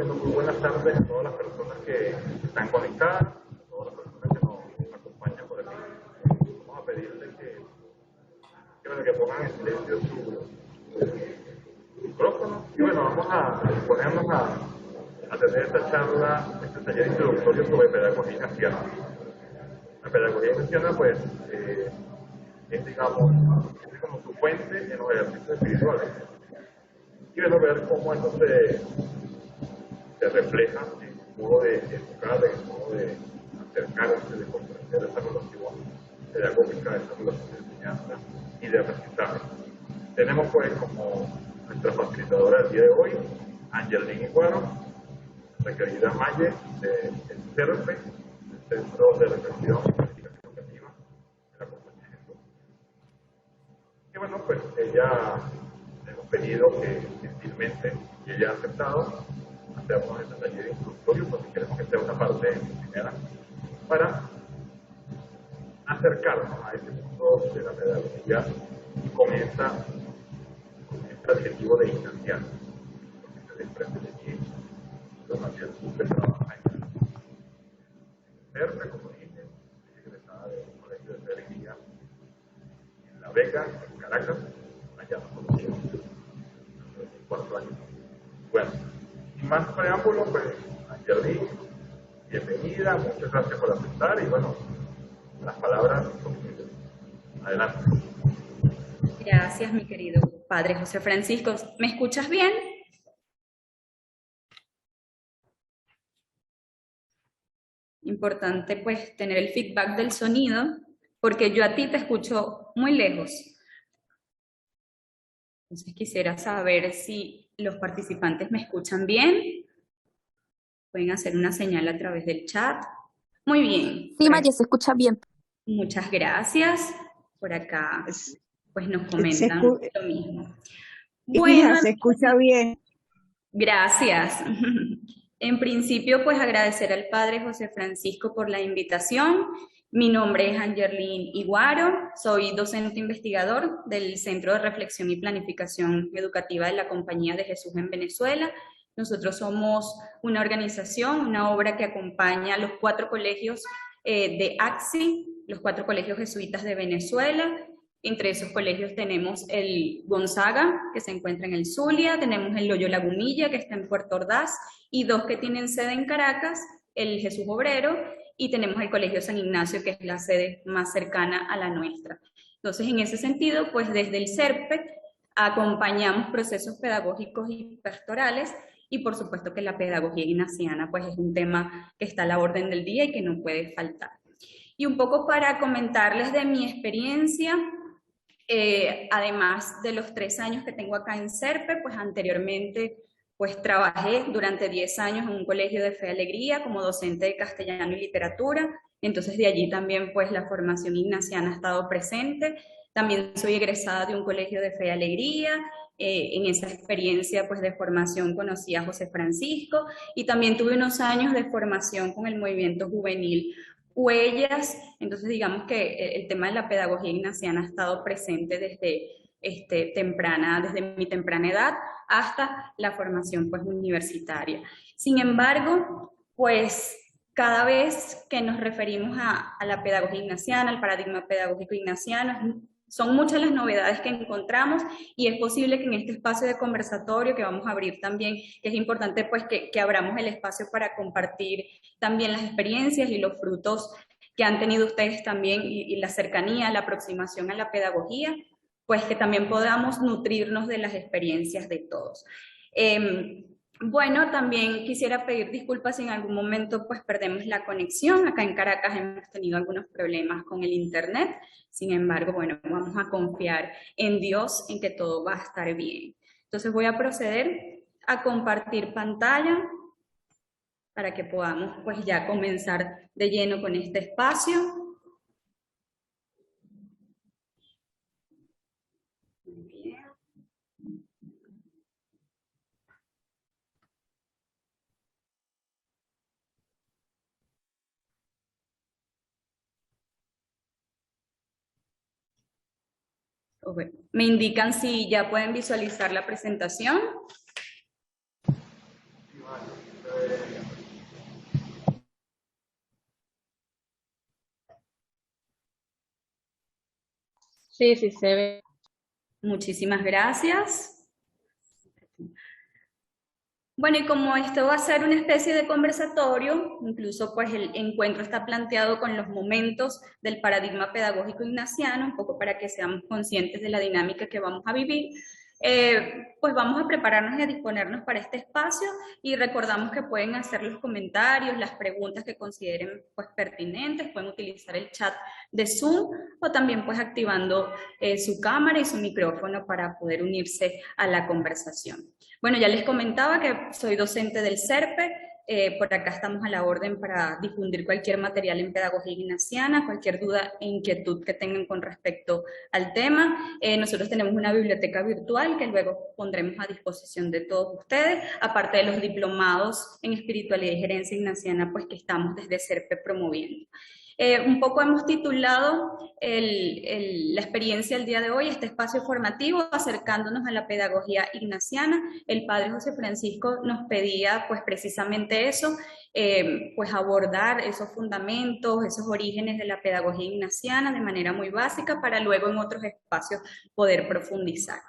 bueno, muy buenas tardes a todas las personas que están conectadas, a todas las personas que nos acompañan por aquí. Vamos a pedirles bueno, que pongan en silencio su micrófono. Y bueno, vamos a disponernos a tener esta charla, este taller introductorio sobre pedagogía ignaciana. La pedagogía ignaciana, pues, es, digamos, es como su fuente en los ejercicios espirituales. Y bueno, ver cómo esto se refleja en el modo de educar, en el modo de acercarse, de comprender esa relación pedagógica, esa relación de enseñanza y de aprendizaje. Tenemos pues como nuestra facilitadora del día de hoy, Angelina Iguaro, la querida Maye del CERPE, el Centro de Reflexión y Planificación Educativa de la Compañía de Jesús. Y bueno, pues ella le hemos pedido que gentilmente, y ella ha aceptado, hacernos este taller introductorio, porque queremos que sea una parte primera, para acercarnos a este mundo de la pedagogía con este adjetivo de ignaciano, porque se desprende de allí los adjetivos que trabajan en CERPE, como dije, egresada del Colegio de Pedagogía en La Vega, en Caracas, allá nos conocimos hace 4 años. Bueno, sin más preámbulos, pues, Angelina, bienvenida, muchas gracias por aceptar y bueno, las palabras son tuyas. Adelante. Gracias, mi querido Padre José Francisco. ¿Me escuchas bien? Importante, pues, tener el feedback del sonido, porque yo a ti te escucho muy lejos. Entonces quisiera saber si los participantes me escuchan bien. Pueden hacer una señal a través del chat. Muy bien. Sí, María, se escucha bien. Muchas gracias. Por acá, pues nos comentan lo mismo. Bueno, hija, se escucha bien. Gracias. En principio, pues agradecer al Padre José Francisco por la invitación. Mi nombre es Angelina Iguaro, soy docente investigador del Centro de Reflexión y Planificación Educativa de la Compañía de Jesús en Venezuela. Nosotros somos una organización, una obra que acompaña a los 4 colegios de AXI, los 4 colegios jesuitas de Venezuela. Entre esos colegios tenemos el Gonzaga, que se encuentra en el Zulia, tenemos el Loyola Gumilla, que está en Puerto Ordaz, y 2 que tienen sede en Caracas, el Jesús Obrero, y tenemos el Colegio San Ignacio, que es la sede más cercana a la nuestra. Entonces, en ese sentido, pues desde el CERPE acompañamos procesos pedagógicos y pastorales, y por supuesto que la pedagogía ignaciana pues es un tema que está a la orden del día y que no puede faltar. Y un poco para comentarles de mi experiencia, además de los 3 años que tengo acá en CERPE, pues anteriormente pues trabajé durante 10 años en un colegio de Fe y Alegría como docente de castellano y literatura, entonces de allí también pues la formación ignaciana ha estado presente. También soy egresada de un colegio de Fe y Alegría, en esa experiencia pues de formación conocí a José Francisco y también tuve unos años de formación con el movimiento juvenil Huellas, entonces digamos que el tema de la pedagogía ignaciana ha estado presente desde desde mi temprana edad hasta la formación pues universitaria. Sin embargo, pues cada vez que nos referimos a la pedagogía ignaciana, al paradigma pedagógico ignaciano, son muchas las novedades que encontramos y es posible que en este espacio de conversatorio que vamos a abrir también, que es importante pues que abramos el espacio para compartir también las experiencias y los frutos que han tenido ustedes también y la cercanía, la aproximación a la pedagogía, pues que también podamos nutrirnos de las experiencias de todos. Bueno, también quisiera pedir disculpas si en algún momento pues perdemos la conexión. Acá en Caracas hemos tenido algunos problemas con el internet. Sin embargo, bueno, vamos a confiar en Dios, en que todo va a estar bien. Entonces voy a proceder a compartir pantalla para que podamos pues ya comenzar de lleno con este espacio. Okay. Me indican si ya pueden visualizar la presentación. Sí, sí se ve. Muchísimas gracias. Bueno, y como esto va a ser una especie de conversatorio, incluso pues el encuentro está planteado con los momentos del paradigma pedagógico ignaciano, un poco para que seamos conscientes de la dinámica que vamos a vivir, pues vamos a prepararnos y a disponernos para este espacio y recordamos que pueden hacer los comentarios, las preguntas que consideren pues pertinentes, pueden utilizar el chat de Zoom o también pues activando su cámara y su micrófono para poder unirse a la conversación. Bueno, ya les comentaba que soy docente del CERPE, por acá estamos a la orden para difundir cualquier material en pedagogía ignaciana, cualquier duda e inquietud que tengan con respecto al tema. Nosotros tenemos una biblioteca virtual que luego pondremos a disposición de todos ustedes, aparte de los diplomados en espiritualidad y gerencia ignaciana, pues que estamos desde CERPE promoviendo. Un poco hemos titulado la experiencia del día de hoy, este espacio formativo, acercándonos a la pedagogía ignaciana. El padre José Francisco nos pedía pues precisamente eso, pues abordar esos fundamentos, esos orígenes de la pedagogía ignaciana de manera muy básica para luego en otros espacios poder profundizar.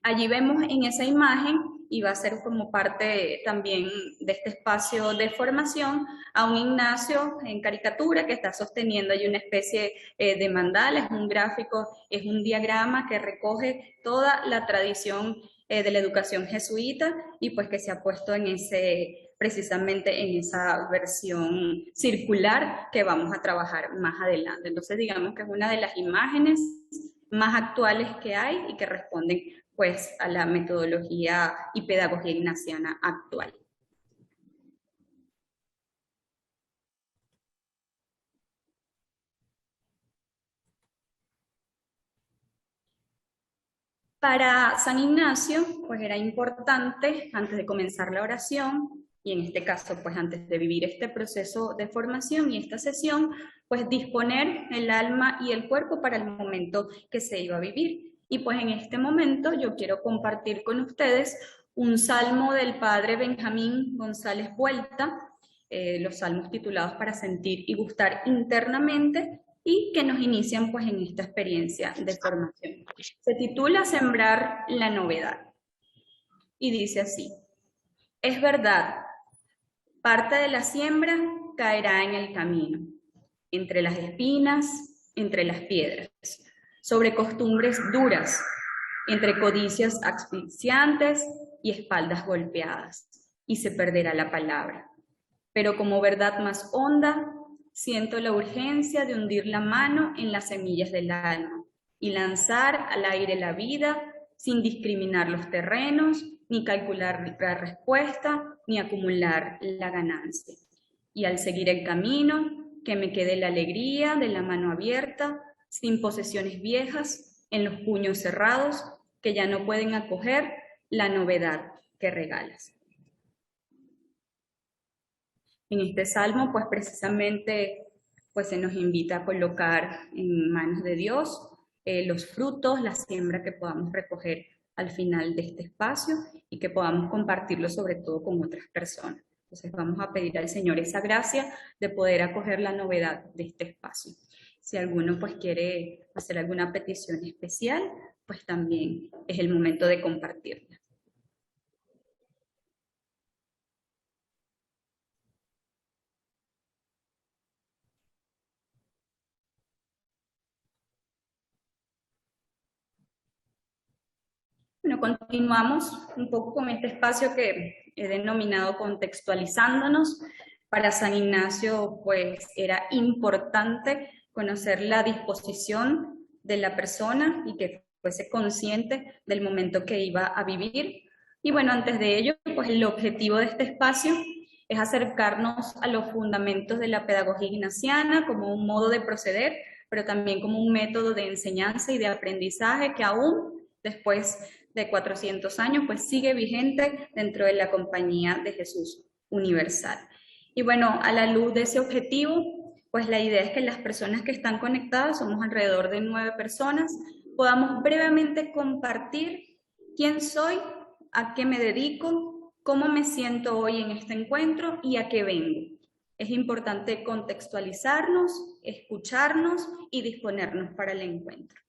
Allí vemos en esa imagen, y va a ser como parte también de este espacio de formación, a un Ignacio en caricatura que está sosteniendo ahí una especie de mandala, es un gráfico, es un diagrama que recoge toda la tradición de la educación jesuita y pues que se ha puesto en precisamente en esa versión circular que vamos a trabajar más adelante. Entonces digamos que es una de las imágenes más actuales que hay y que responden pues a la metodología y pedagogía ignaciana actual. Para San Ignacio, pues era importante, antes de comenzar la oración, y en este caso, pues antes de vivir este proceso de formación y esta sesión, pues disponer el alma y el cuerpo para el momento que se iba a vivir. Y pues en este momento yo quiero compartir con ustedes un salmo del padre Benjamín González Vuelta, los salmos titulados Para sentir y gustar internamente, y que nos inician pues en esta experiencia de formación. Se titula Sembrar la novedad y dice así: es verdad, parte de la siembra caerá en el camino, entre las espinas, entre las piedras, sobre costumbres duras, entre codicias asfixiantes y espaldas golpeadas, y se perderá la palabra. Pero como verdad más honda, siento la urgencia de hundir la mano en las semillas del alma y lanzar al aire la vida sin discriminar los terrenos, ni calcular la respuesta, ni acumular la ganancia. Y al seguir el camino, que me quede la alegría de la mano abierta, sin posesiones viejas, en los puños cerrados, que ya no pueden acoger la novedad que regalas. En este salmo, pues precisamente pues se nos invita a colocar en manos de Dios los frutos, la siembra que podamos recoger al final de este espacio y que podamos compartirlo sobre todo con otras personas. Entonces vamos a pedir al Señor esa gracia de poder acoger la novedad de este espacio. Si alguno pues quiere hacer alguna petición especial, pues también es el momento de compartirla. Bueno, continuamos un poco con este espacio que he denominado contextualizándonos. Para San Ignacio, pues era importante conocer la disposición de la persona y que fuese consciente del momento que iba a vivir. Y bueno, antes de ello, pues el objetivo de este espacio es acercarnos a los fundamentos de la pedagogía ignaciana como un modo de proceder, pero también como un método de enseñanza y de aprendizaje que aún después de 400 años, pues sigue vigente dentro de la Compañía de Jesús Universal. Y bueno, a la luz de ese objetivo, pues la idea es que las personas que están conectadas, somos alrededor de 9 personas, podamos brevemente compartir quién soy, a qué me dedico, cómo me siento hoy en este encuentro y a qué vengo. Es importante contextualizarnos, escucharnos y disponernos para el encuentro.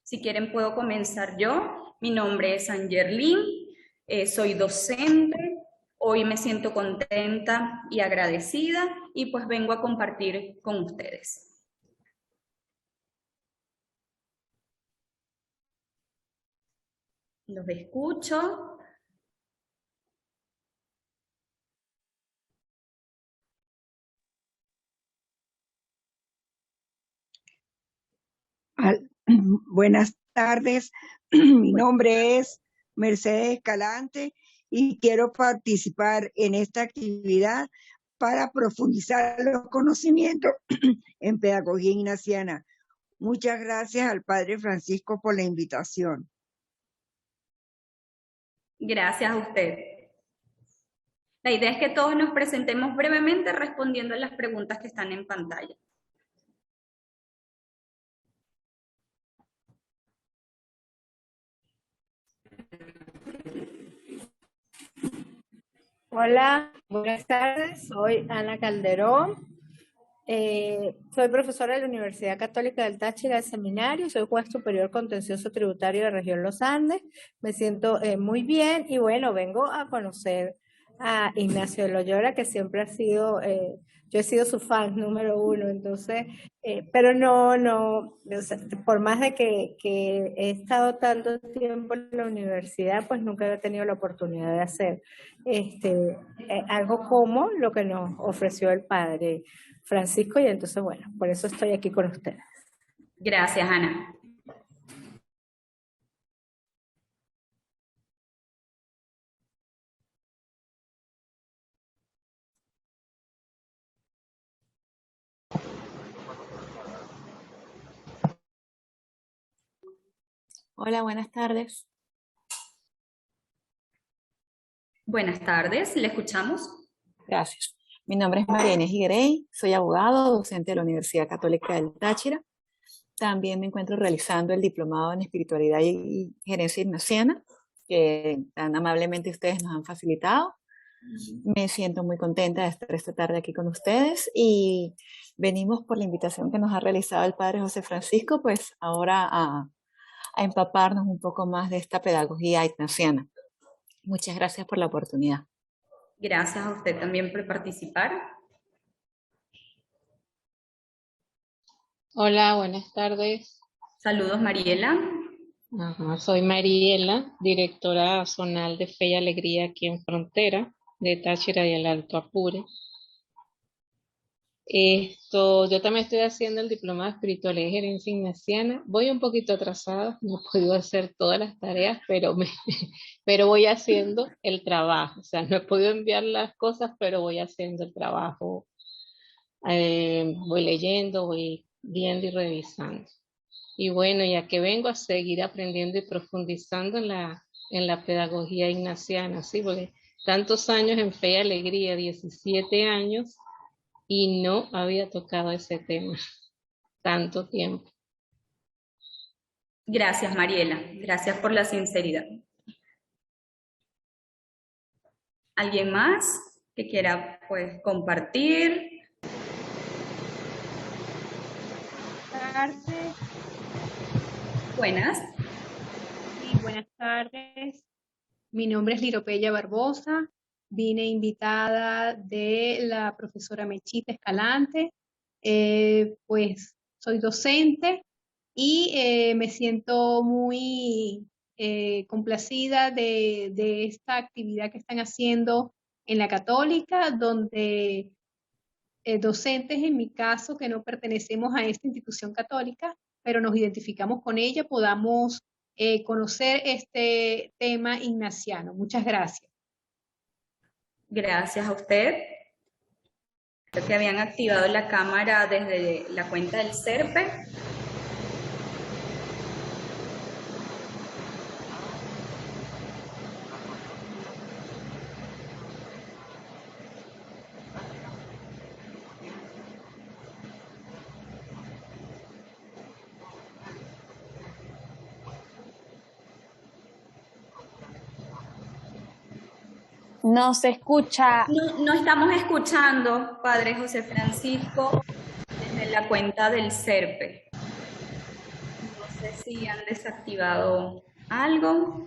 Si quieren puedo comenzar yo. Mi nombre es Angerlin, soy docente. Hoy me siento contenta y agradecida y pues vengo a compartir con ustedes. Los escucho. Buenas tardes, mi nombre es Mercedes Escalante y quiero participar en esta actividad para profundizar los conocimientos en pedagogía ignaciana. Muchas gracias al Padre Francisco por la invitación. Gracias a usted. La idea es que todos nos presentemos brevemente respondiendo a las preguntas que están en pantalla. Hola, buenas tardes. Soy Ana Calderón. Soy profesora de la Universidad Católica del Táchira del Seminario. Soy juez superior contencioso tributario de Región Los Andes. Me siento muy bien y bueno, vengo a conocer a Ignacio de Loyola, que siempre ha sido, yo he sido su fan número uno, entonces, pero no, o sea, por más de que he estado tanto tiempo en la universidad, pues nunca he tenido la oportunidad de hacer algo como lo que nos ofreció el padre Francisco, y entonces, bueno, por eso estoy aquí con ustedes. Gracias, Ana. Hola, buenas tardes. Buenas tardes, ¿le escuchamos? Gracias. Mi nombre es María Inés Higuerey, soy abogado, docente de la Universidad Católica del Táchira. También me encuentro realizando el diplomado en espiritualidad y gerencia ignaciana, que tan amablemente ustedes nos han facilitado. Me siento muy contenta de estar esta tarde aquí con ustedes y venimos por la invitación que nos ha realizado el Padre José Francisco, pues ahora a empaparnos un poco más de esta pedagogía ignaciana. Muchas gracias por la oportunidad. Gracias a usted también por participar. Hola, buenas tardes. Saludos, Mariela. Soy Mariela, directora zonal de Fe y Alegría aquí en Frontera, de Táchira y el Alto Apure. Yo también estoy haciendo el diplomado de espiritualidad y gerencia ignaciana. Voy un poquito atrasada, no he podido hacer todas las tareas, pero voy haciendo el trabajo. O sea, no he podido enviar las cosas, pero voy haciendo el trabajo. Voy leyendo, voy viendo y revisando. Y bueno, ya que vengo a seguir aprendiendo y profundizando en la pedagogía ignaciana, ¿sí? Porque tantos años en Fe y Alegría, 17 años, y no había tocado ese tema tanto tiempo. Gracias, Mariela. Gracias por la sinceridad. ¿Alguien más que quiera pues compartir? Buenas tardes. Buenas. Sí, buenas tardes. Mi nombre es Liropeya Barbosa. Vine invitada de la profesora Mechita Escalante. Pues soy docente y me siento muy complacida de esta actividad que están haciendo en la Católica, donde docentes, en mi caso, que no pertenecemos a esta institución católica, pero nos identificamos con ella, podamos conocer este tema ignaciano. Muchas gracias. Gracias a usted. Creo que habían activado la cámara desde la cuenta del SERPE. No se escucha. No estamos escuchando, Padre José Francisco, desde la cuenta del SERPE. No sé si han desactivado algo.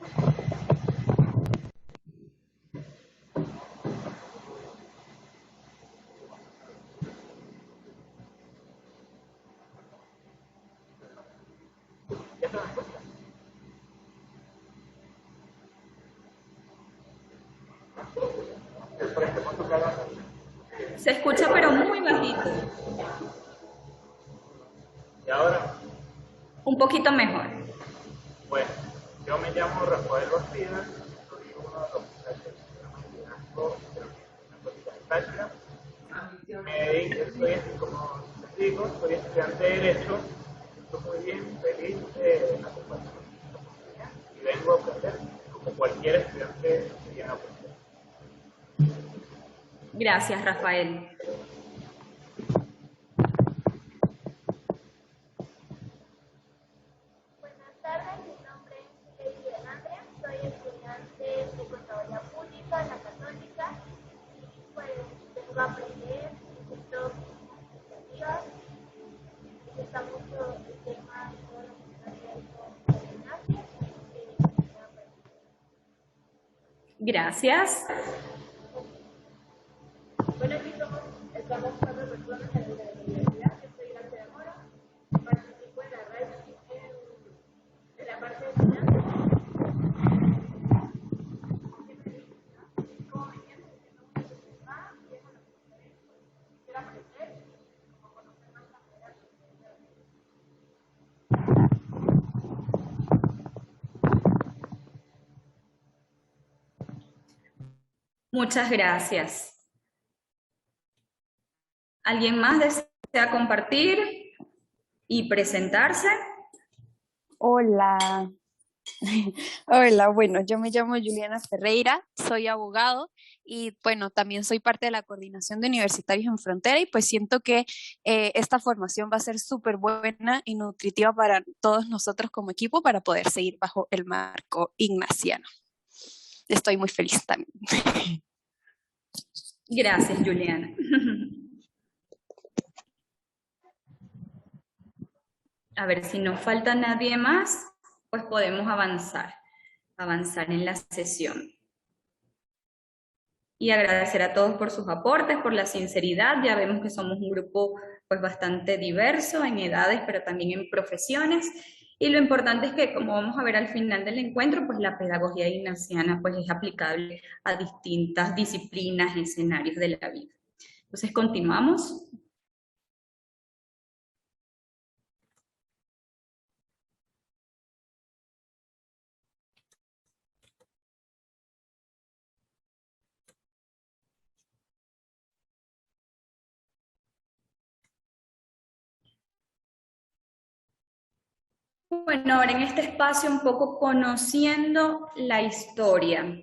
Se escucha pero muy bajito. ¿Y ahora? Un poquito mejor. Bueno, yo me llamo Rafael Bastida, soy uno de los muchachos de la Católica de Táchira. Como les digo, soy estudiante de Derecho, estoy muy bien, feliz de acompañar esta oportunidad y vengo a aprender como cualquier estudiante que viene a aprender. Gracias, Rafael. Buenas tardes, mi nombre es Lady Andrea, soy estudiante de Contaduría Pública en la Católica y pues vengo a aprender, necesito iniciativas, me gusta mucho el tema de todo lo que está haciendo el gimnasio Gracias. Bueno, aquí estamos 4 personas en la universidad. Yo soy Gracia de Mora, participo en la RAI en la parte de finanzas. Como me siento diciendo mucho más, y eso es lo que quiero aprender, como conocer más la manera Muchas gracias. ¿Alguien más desea compartir y presentarse? Hola. Hola, bueno, yo me llamo Juliana Ferreira, soy abogado y bueno, también soy parte de la Coordinación de Universitarios en Frontera y pues siento que esta formación va a ser súper buena y nutritiva para todos nosotros como equipo para poder seguir bajo el marco ignaciano. Estoy muy feliz también. Gracias, Juliana. A ver, si no falta nadie más, pues podemos avanzar en la sesión. Y agradecer a todos por sus aportes, por la sinceridad. Ya vemos que somos un grupo pues bastante diverso en edades, pero también en profesiones. Y lo importante es que, como vamos a ver al final del encuentro, pues la pedagogía ignaciana pues es aplicable a distintas disciplinas y escenarios de la vida. Entonces, continuamos. Bueno, ahora en este espacio un poco conociendo la historia.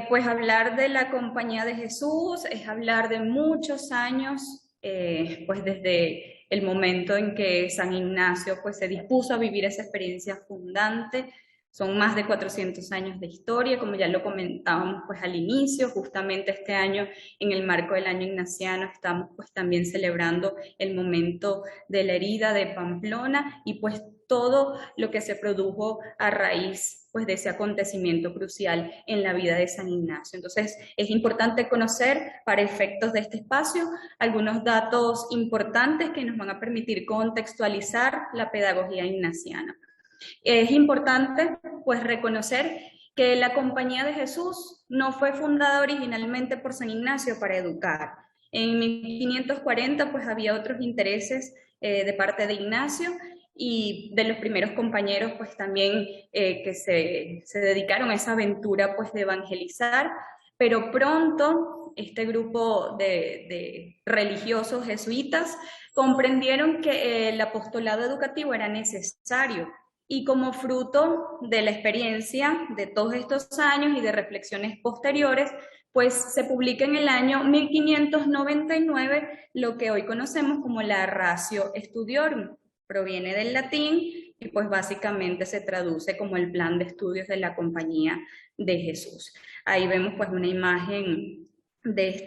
Pues hablar de la Compañía de Jesús es hablar de muchos años, pues desde el momento en que San Ignacio pues se dispuso a vivir esa experiencia fundante. Son más de 400 años de historia, como ya lo comentábamos pues al inicio. Justamente este año, en el marco del año ignaciano, estamos pues también celebrando el momento de la herida de Pamplona y pues todo lo que se produjo a raíz pues, de ese acontecimiento crucial en la vida de San Ignacio. Entonces, es importante conocer, para efectos de este espacio, algunos datos importantes que nos van a permitir contextualizar la pedagogía ignaciana. Es importante, pues, reconocer que la Compañía de Jesús no fue fundada originalmente por San Ignacio para educar. En 1540, pues, había otros intereses de parte de Ignacio, y de los primeros compañeros pues también que se dedicaron a esa aventura pues de evangelizar, pero pronto este grupo de religiosos jesuitas comprendieron que el apostolado educativo era necesario y como fruto de la experiencia de todos estos años y de reflexiones posteriores, pues se publica en el año 1599 lo que hoy conocemos como la Ratio Studiorum. Proviene del latín y pues básicamente se traduce como el plan de estudios de la Compañía de Jesús. Ahí vemos pues una imagen de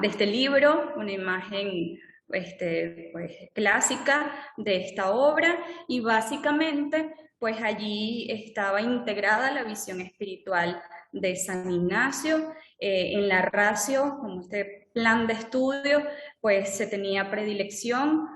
este libro, una imagen pues, clásica de esta obra, y básicamente pues allí estaba integrada la visión espiritual de San Ignacio. En la ratio, como este plan de estudio, pues se tenía predilección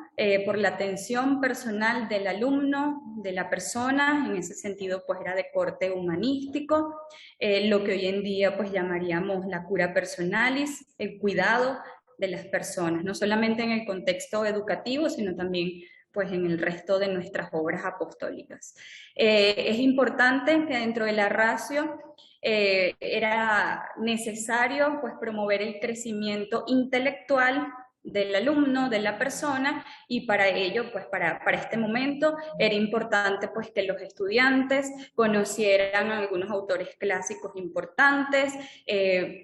por la atención personal del alumno, de la persona, en ese sentido pues era de corte humanístico, lo que hoy en día pues llamaríamos la cura personalis, el cuidado de las personas, no solamente en el contexto educativo, sino también pues en el resto de nuestras obras apostólicas. Es importante que dentro de la ratio era necesario pues promover el crecimiento intelectual del alumno, de la persona, y para ello, pues para este momento, era importante pues que los estudiantes conocieran algunos autores clásicos importantes,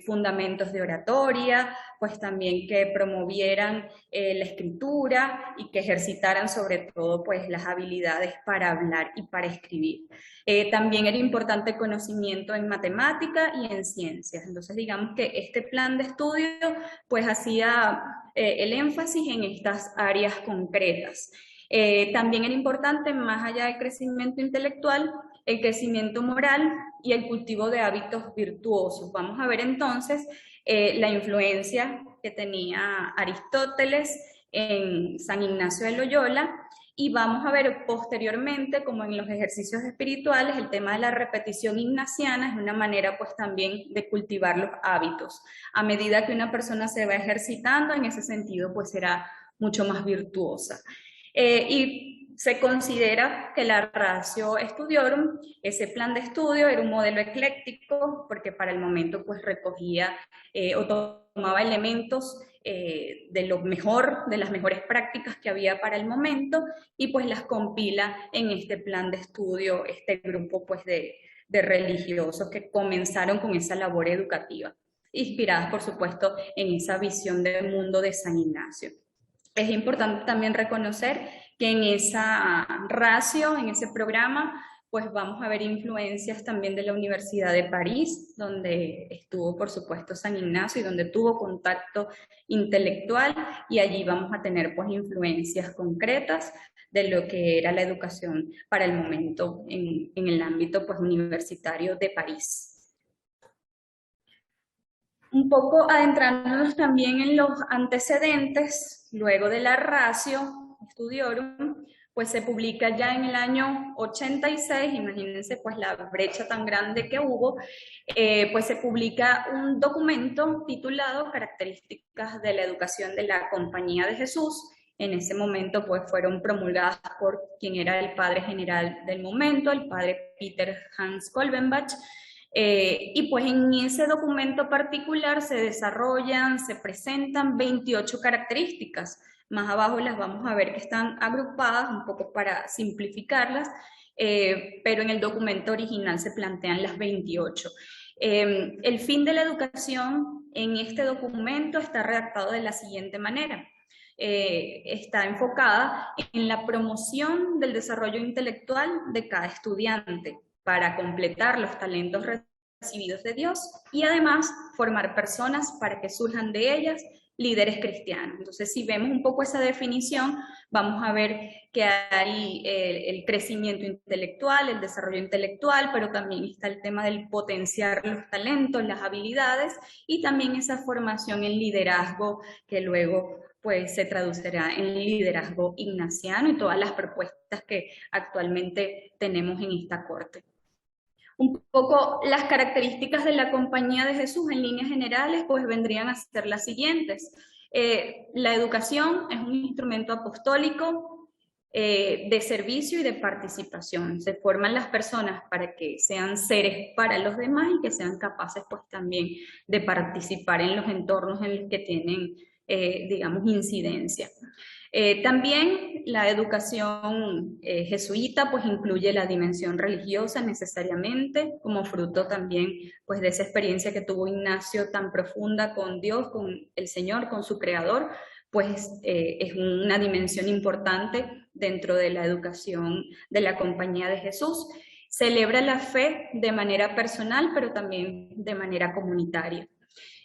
fundamentos de oratoria, pues también que promovieran la escritura y que ejercitaran sobre todo pues las habilidades para hablar y para escribir. También era importante conocimiento en matemática y en ciencias. Entonces digamos que este plan de estudio pues hacía el énfasis en estas áreas concretas. También era importante, más allá del crecimiento intelectual, el crecimiento moral y el cultivo de hábitos virtuosos. Vamos a ver entonces la influencia que tenía Aristóteles en San Ignacio de Loyola, y vamos a ver posteriormente, como en los ejercicios espirituales, el tema de la repetición ignaciana es una manera pues también de cultivar los hábitos. A medida que una persona se va ejercitando, en ese sentido pues será mucho más virtuosa. Y se considera que la Ratio Studiorum, ese plan de estudio, era un modelo ecléctico, porque para el momento pues recogía o tomaba elementos de lo mejor, de las mejores prácticas que había para el momento, y pues las compila en este plan de estudio, este grupo pues de religiosos que comenzaron con esa labor educativa, inspiradas por supuesto en esa visión del mundo de San Ignacio. Es importante también reconocer que en esa ratio, en ese programa, pues vamos a ver influencias también de la Universidad de París, donde estuvo por supuesto San Ignacio y donde tuvo contacto intelectual, y allí vamos a tener pues influencias concretas de lo que era la educación para el momento en el ámbito pues universitario de París. Un poco adentrándonos también en los antecedentes, luego de la Ratio Studiorum, pues se publica ya en el año 86, imagínense pues la brecha tan grande que hubo, pues se publica un documento titulado Características de la Educación de la Compañía de Jesús. En ese momento pues fueron promulgadas por quien era el padre general del momento, el padre Peter Hans Kolbenbach, y pues en ese documento particular se desarrollan, se presentan 28 características. Más abajo las vamos a ver que están agrupadas un poco para simplificarlas, pero en el documento original se plantean las 28. El fin de la educación en este documento está redactado de la siguiente manera. Está enfocada en la promoción del desarrollo intelectual de cada estudiante para completar los talentos recibidos de Dios y además formar personas para que surjan de ellas líderes cristianos. Entonces, si vemos un poco esa definición, vamos a ver que hay el crecimiento intelectual, el desarrollo intelectual, pero también está el tema del potenciar los talentos, las habilidades, y también esa formación en liderazgo que luego pues se traducirá en liderazgo ignaciano y todas las propuestas que actualmente tenemos en esta corte. Un poco las características de la Compañía de Jesús en líneas generales pues vendrían a ser las siguientes. La educación es un instrumento apostólico de servicio y de participación. Se forman las personas para que sean seres para los demás y que sean capaces pues también de participar en los entornos en los que tienen digamos incidencia. También la educación jesuita pues incluye la dimensión religiosa necesariamente, como fruto también pues de esa experiencia que tuvo Ignacio tan profunda con Dios, con el Señor, con su Creador, pues es una dimensión importante dentro de la educación de la Compañía de Jesús. Celebra la fe de manera personal, pero también de manera comunitaria.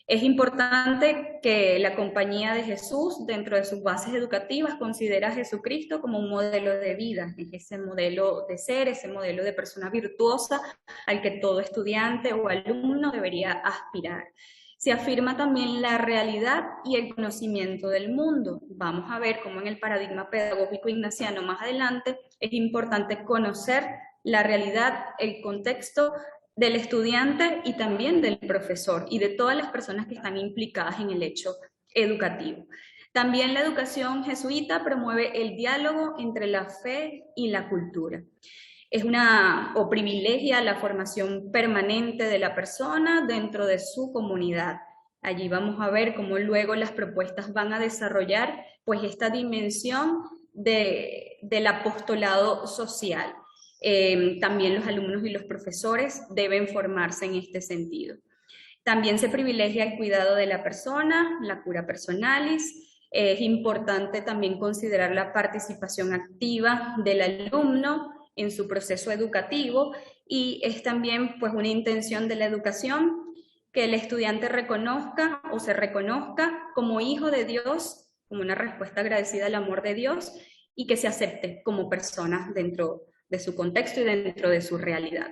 Es importante que la Compañía de Jesús, dentro de sus bases educativas, considera a Jesucristo como un modelo de vida, es ese modelo de ser, ese modelo de persona virtuosa al que todo estudiante o alumno debería aspirar. Se afirma también la realidad y el conocimiento del mundo. Vamos a ver cómo en el paradigma pedagógico ignaciano más adelante es importante conocer la realidad, el contexto del estudiante y también del profesor y de todas las personas que están implicadas en el hecho educativo. También la educación jesuita promueve el diálogo entre la fe y la cultura. Privilegia la formación permanente de la persona dentro de su comunidad. Allí vamos a ver cómo luego las propuestas van a desarrollar pues esta dimensión del apostolado social. También los alumnos y los profesores deben formarse en este sentido. También se privilegia el cuidado de la persona, la cura personalis. Es importante también considerar la participación activa del alumno en su proceso educativo, y es también pues una intención de la educación que el estudiante reconozca o se reconozca como hijo de Dios, como una respuesta agradecida al amor de Dios, y que se acepte como persona dentro de su contexto y dentro de su realidad.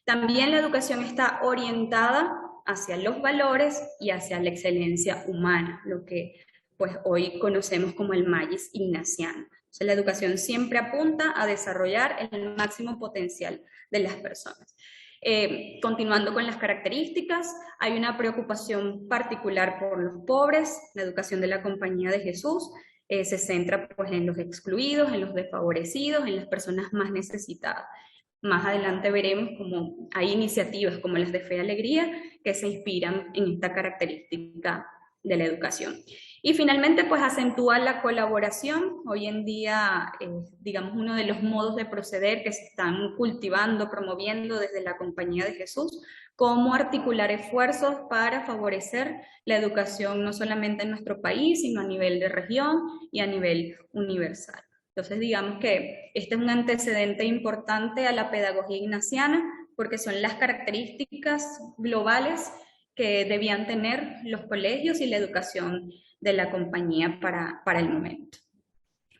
También la educación está orientada hacia los valores y hacia la excelencia humana, lo que pues hoy conocemos como el magis ignaciano. Entonces, la educación siempre apunta a desarrollar el máximo potencial de las personas. Continuando con las características, hay una preocupación particular por los pobres. La educación de la Compañía de Jesús se centra pues, en los excluidos, en los desfavorecidos, en las personas más necesitadas. Más adelante veremos cómo hay iniciativas como las de Fe y Alegría que se inspiran en esta característica de la educación. Y finalmente, pues acentúa la colaboración. Hoy en día, digamos, uno de los modos de proceder que se están cultivando, promoviendo desde la Compañía de Jesús, cómo articular esfuerzos para favorecer la educación no solamente en nuestro país, sino a nivel de región y a nivel universal. Entonces, digamos que este es un antecedente importante a la pedagogía ignaciana, porque son las características globales que debían tener los colegios y la educación de la compañía para el momento,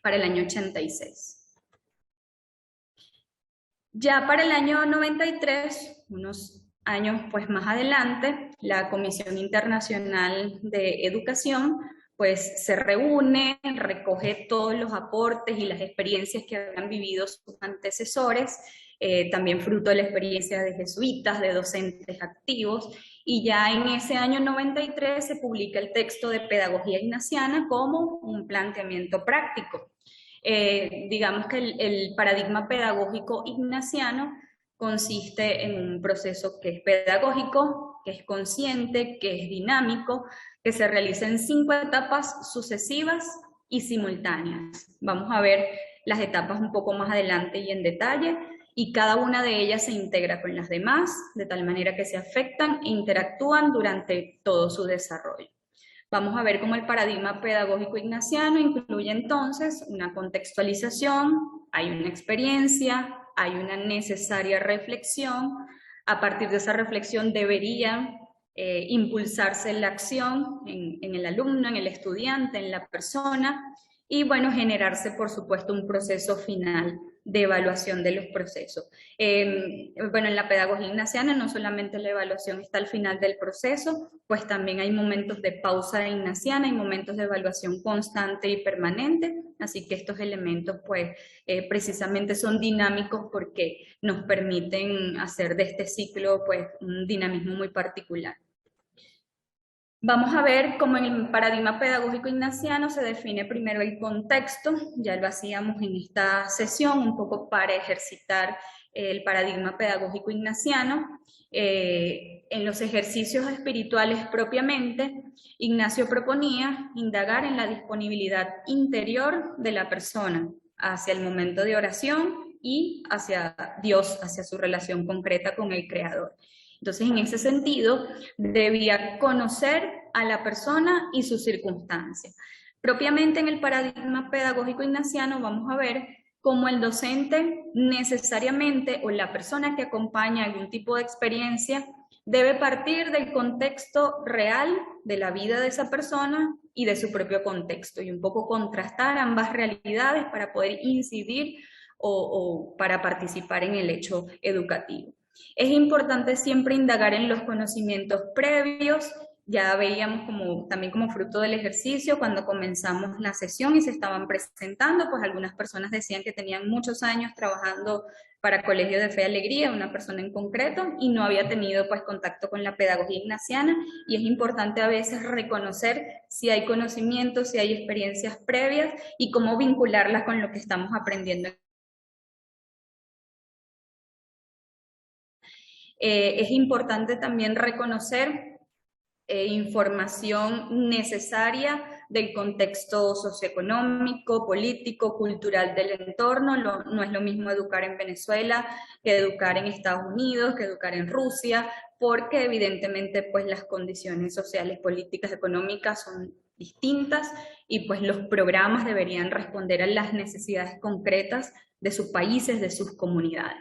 para el año 86. Ya para el año 93, unos años pues más adelante, la Comisión Internacional de Educación pues se reúne, recoge todos los aportes y las experiencias que habían vivido sus antecesores, también fruto de la experiencia de jesuitas, de docentes activos, y ya en ese año 93 se publica el texto de Pedagogía Ignaciana como un planteamiento práctico. Digamos que el paradigma pedagógico ignaciano consiste en un proceso que es pedagógico, que es consciente, que es dinámico, que se realiza en 5 etapas sucesivas y simultáneas. Vamos a ver las etapas un poco más adelante y en detalle, y cada una de ellas se integra con las demás, de tal manera que se afectan e interactúan durante todo su desarrollo. Vamos a ver cómo el paradigma pedagógico ignaciano incluye entonces una contextualización, hay una experiencia, hay una necesaria reflexión. A partir de esa reflexión debería impulsarse la acción en el alumno, en el estudiante, en la persona, y bueno, generarse por supuesto un proceso final de evaluación de los procesos. Bueno, en la pedagogía ignaciana no solamente la evaluación está al final del proceso, pues también hay momentos de pausa ignaciana y momentos de evaluación constante y permanente, así que estos elementos pues precisamente son dinámicos porque nos permiten hacer de este ciclo pues un dinamismo muy particular. Vamos a ver cómo en el paradigma pedagógico ignaciano se define primero el contexto, ya lo hacíamos en esta sesión, un poco para ejercitar el paradigma pedagógico ignaciano. En los ejercicios espirituales propiamente, Ignacio proponía indagar en la disponibilidad interior de la persona hacia el momento de oración y hacia Dios, hacia su relación concreta con el Creador. Entonces, en ese sentido, debía conocer a la persona y sus circunstancias. Propiamente en el paradigma pedagógico ignaciano vamos a ver como el docente necesariamente o la persona que acompaña algún tipo de experiencia debe partir del contexto real de la vida de esa persona y de su propio contexto, y un poco contrastar ambas realidades para poder incidir o para participar en el hecho educativo. Es importante siempre indagar en los conocimientos previos. Ya veíamos también como fruto del ejercicio, cuando comenzamos la sesión y se estaban presentando, pues algunas personas decían que tenían muchos años trabajando para Colegio de Fe y Alegría, una persona en concreto, y no había tenido pues contacto con la pedagogía ignaciana, y es importante a veces reconocer si hay conocimientos, si hay experiencias previas y cómo vincularlas con lo que estamos aprendiendo. Es importante también reconocer información necesaria del contexto socioeconómico, político, cultural del entorno. No es lo mismo educar en Venezuela que educar en Estados Unidos, que educar en Rusia, porque evidentemente pues las condiciones sociales, políticas, económicas son distintas, y pues los programas deberían responder a las necesidades concretas de sus países, de sus comunidades.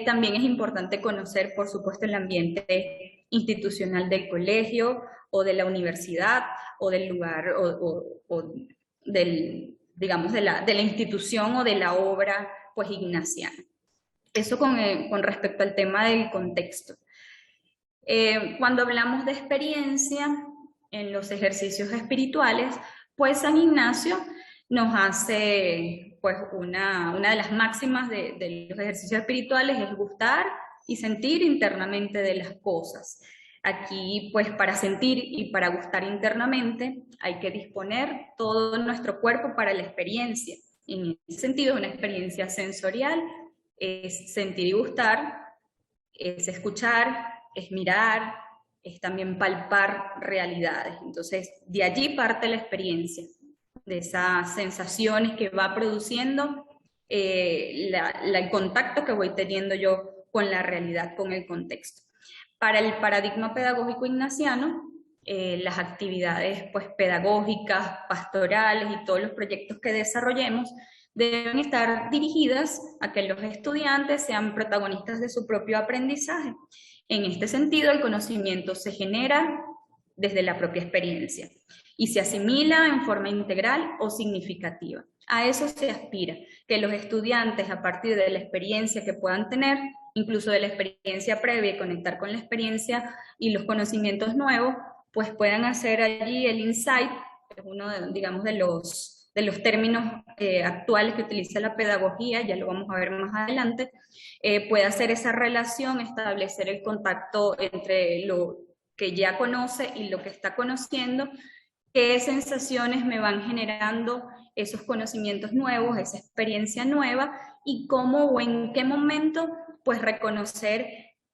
También es importante conocer, por supuesto, el ambiente institucional del colegio o de la universidad o del lugar o digamos, de la institución o de la obra pues ignaciana. Eso con respecto al tema del contexto. Cuando hablamos de experiencia en los ejercicios espirituales, pues San Ignacio nos hace, pues una de las máximas de los ejercicios espirituales es gustar y sentir internamente de las cosas. Aquí, pues para sentir y para gustar internamente, hay que disponer todo nuestro cuerpo para la experiencia. En ese sentido, una experiencia sensorial es sentir y gustar, es escuchar, es mirar, es también palpar realidades. Entonces, de allí parte la experiencia, de esas sensaciones que va produciendo el contacto que voy teniendo yo con la realidad, con el contexto. Para el paradigma pedagógico ignaciano, las actividades pues, pedagógicas, pastorales y todos los proyectos que desarrollemos deben estar dirigidas a que los estudiantes sean protagonistas de su propio aprendizaje. En este sentido, el conocimiento se genera desde la propia experiencia y se asimila en forma integral o significativa. A eso se aspira, que los estudiantes, a partir de la experiencia que puedan tener, incluso de la experiencia previa y conectar con la experiencia y los conocimientos nuevos, pues puedan hacer allí el insight, que es uno de, digamos, de los términos actuales que utiliza la pedagogía, ya lo vamos a ver más adelante, puede hacer esa relación, establecer el contacto entre lo que ya conoce y lo que está conociendo, qué sensaciones me van generando esos conocimientos nuevos, esa experiencia nueva, y cómo o en qué momento pues reconocer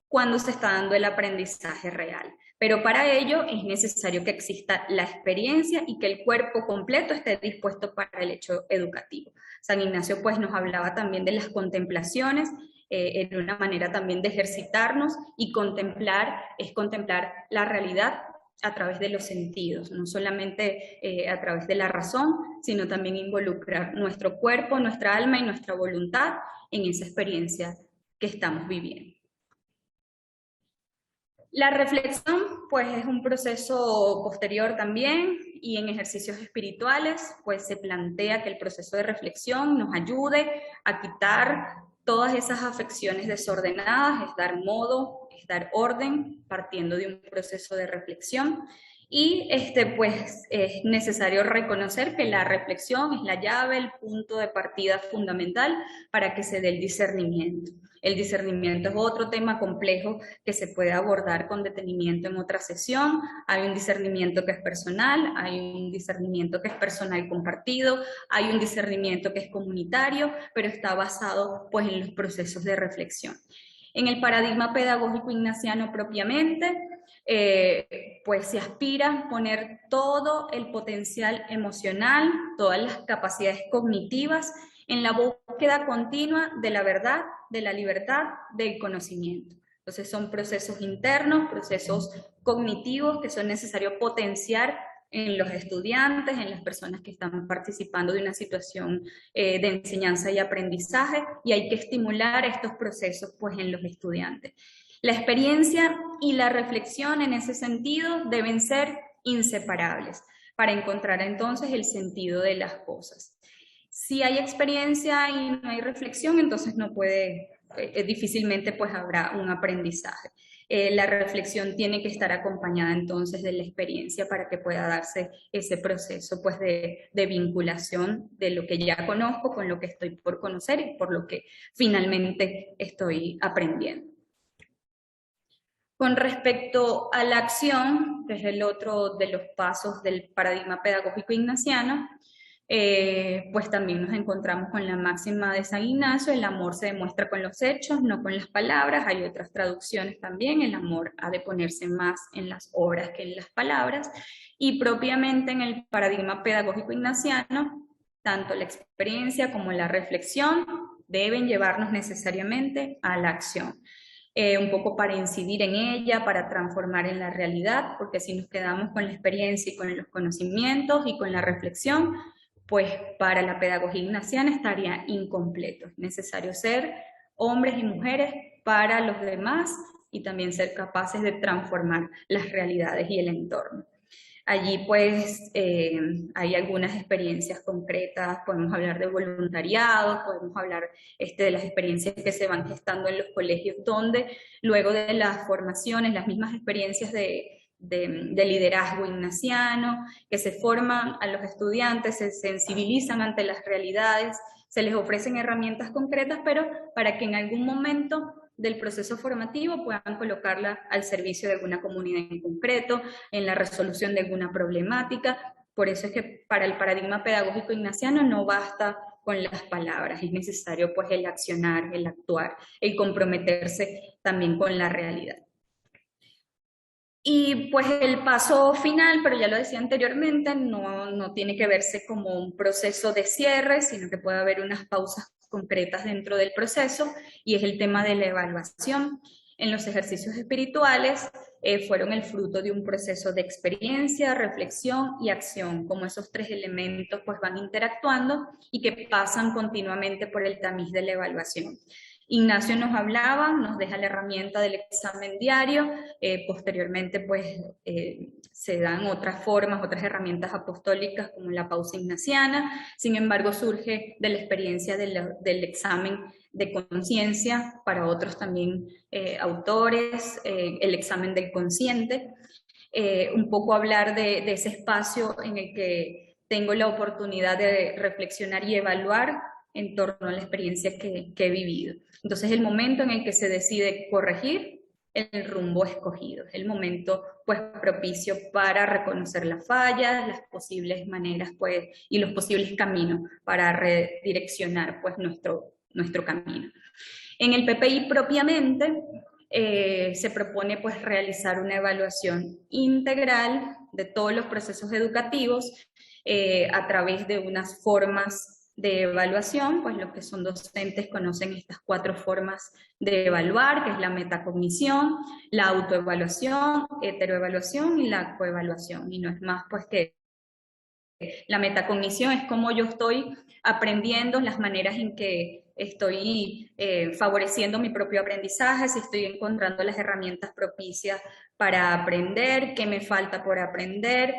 cuándo se está dando el aprendizaje real. Pero para ello es necesario que exista la experiencia y que el cuerpo completo esté dispuesto para el hecho educativo. San Ignacio pues nos hablaba también de las contemplaciones, en una manera también de ejercitarnos, y contemplar es contemplar la realidad a través de los sentidos, no solamente a través de la razón, sino también involucrar nuestro cuerpo, nuestra alma y nuestra voluntad en esa experiencia que estamos viviendo. La reflexión, pues, es un proceso posterior también, y en ejercicios espirituales, pues, se plantea que el proceso de reflexión nos ayude a quitar todas esas afecciones desordenadas, es dar modo, es dar orden, partiendo de un proceso de reflexión. Y pues es necesario reconocer que la reflexión es la llave, el punto de partida fundamental para que se dé el discernimiento. El discernimiento es otro tema complejo que se puede abordar con detenimiento en otra sesión. Hay un discernimiento que es personal, hay un discernimiento que es personal compartido, hay un discernimiento que es comunitario, pero está basado pues en los procesos de reflexión. En el paradigma pedagógico ignaciano propiamente, pues se aspira a poner todo el potencial emocional, todas las capacidades cognitivas en la búsqueda continua de la verdad, de la libertad, del conocimiento. Entonces son procesos internos, procesos cognitivos que son necesarios potenciar en los estudiantes, en las personas que están participando de una situación de enseñanza y aprendizaje, y hay que estimular estos procesos pues en los estudiantes. La experiencia y la reflexión en ese sentido deben ser inseparables para encontrar entonces el sentido de las cosas. Si hay experiencia y no hay reflexión, entonces no puede, difícilmente pues habrá un aprendizaje. La reflexión tiene que estar acompañada entonces de la experiencia para que pueda darse ese proceso pues de vinculación de lo que ya conozco con lo que estoy por conocer y por lo que finalmente estoy aprendiendo. Con respecto a la acción, que es el otro de los pasos del paradigma pedagógico ignaciano, pues también nos encontramos con la máxima de San Ignacio: el amor se demuestra con los hechos, no con las palabras. Hay otras traducciones también: el amor ha de ponerse más en las obras que en las palabras. Y propiamente en el paradigma pedagógico ignaciano, tanto la experiencia como la reflexión deben llevarnos necesariamente a la acción. Un poco para incidir en ella, para transformar en la realidad, porque si nos quedamos con la experiencia y con los conocimientos y con la reflexión, pues para la pedagogía ignaciana estaría incompleto. Es necesario ser hombres y mujeres para los demás y también ser capaces de transformar las realidades y el entorno. Allí pues hay algunas experiencias concretas, podemos hablar de voluntariado, podemos hablar de las experiencias que se van gestando en los colegios, donde luego de las formaciones, las mismas experiencias de liderazgo ignaciano, que se forman a los estudiantes, se sensibilizan ante las realidades, se les ofrecen herramientas concretas, pero para que en algún momento del proceso formativo puedan colocarla al servicio de alguna comunidad en concreto, en la resolución de alguna problemática. Por eso es que para el paradigma pedagógico ignaciano no basta con las palabras, es necesario pues el accionar, el actuar, el comprometerse también con la realidad. Y pues el paso final, pero ya lo decía anteriormente, no tiene que verse como un proceso de cierre, sino que puede haber unas pausas concretas dentro del proceso, y es el tema de la evaluación. En los ejercicios espirituales fueron el fruto de un proceso de experiencia, reflexión y acción, como esos tres elementos pues van interactuando y que pasan continuamente por el tamiz de la evaluación. Ignacio nos hablaba, nos deja la herramienta del examen diario, posteriormente pues se dan otras formas, otras herramientas apostólicas como la pausa ignaciana. Sin embargo surge de la experiencia del examen de conciencia, para otros también autores, el examen del consciente. Un poco hablar de ese espacio en el que tengo la oportunidad de reflexionar y evaluar en torno a la experiencia que he vivido. Entonces el momento en el que se decide corregir el rumbo escogido, el momento pues propicio para reconocer las fallas, las posibles maneras pues y los posibles caminos para redireccionar pues nuestro camino. En el PPI propiamente se propone pues realizar una evaluación integral de todos los procesos educativos a través de unas formas de evaluación. Pues los que son docentes conocen estas 4 formas de evaluar, que es la metacognición, la autoevaluación, heteroevaluación y la coevaluación. Y no es más pues que la metacognición es cómo yo estoy aprendiendo, las maneras en que estoy favoreciendo mi propio aprendizaje, si estoy encontrando las herramientas propicias para aprender, qué me falta por aprender,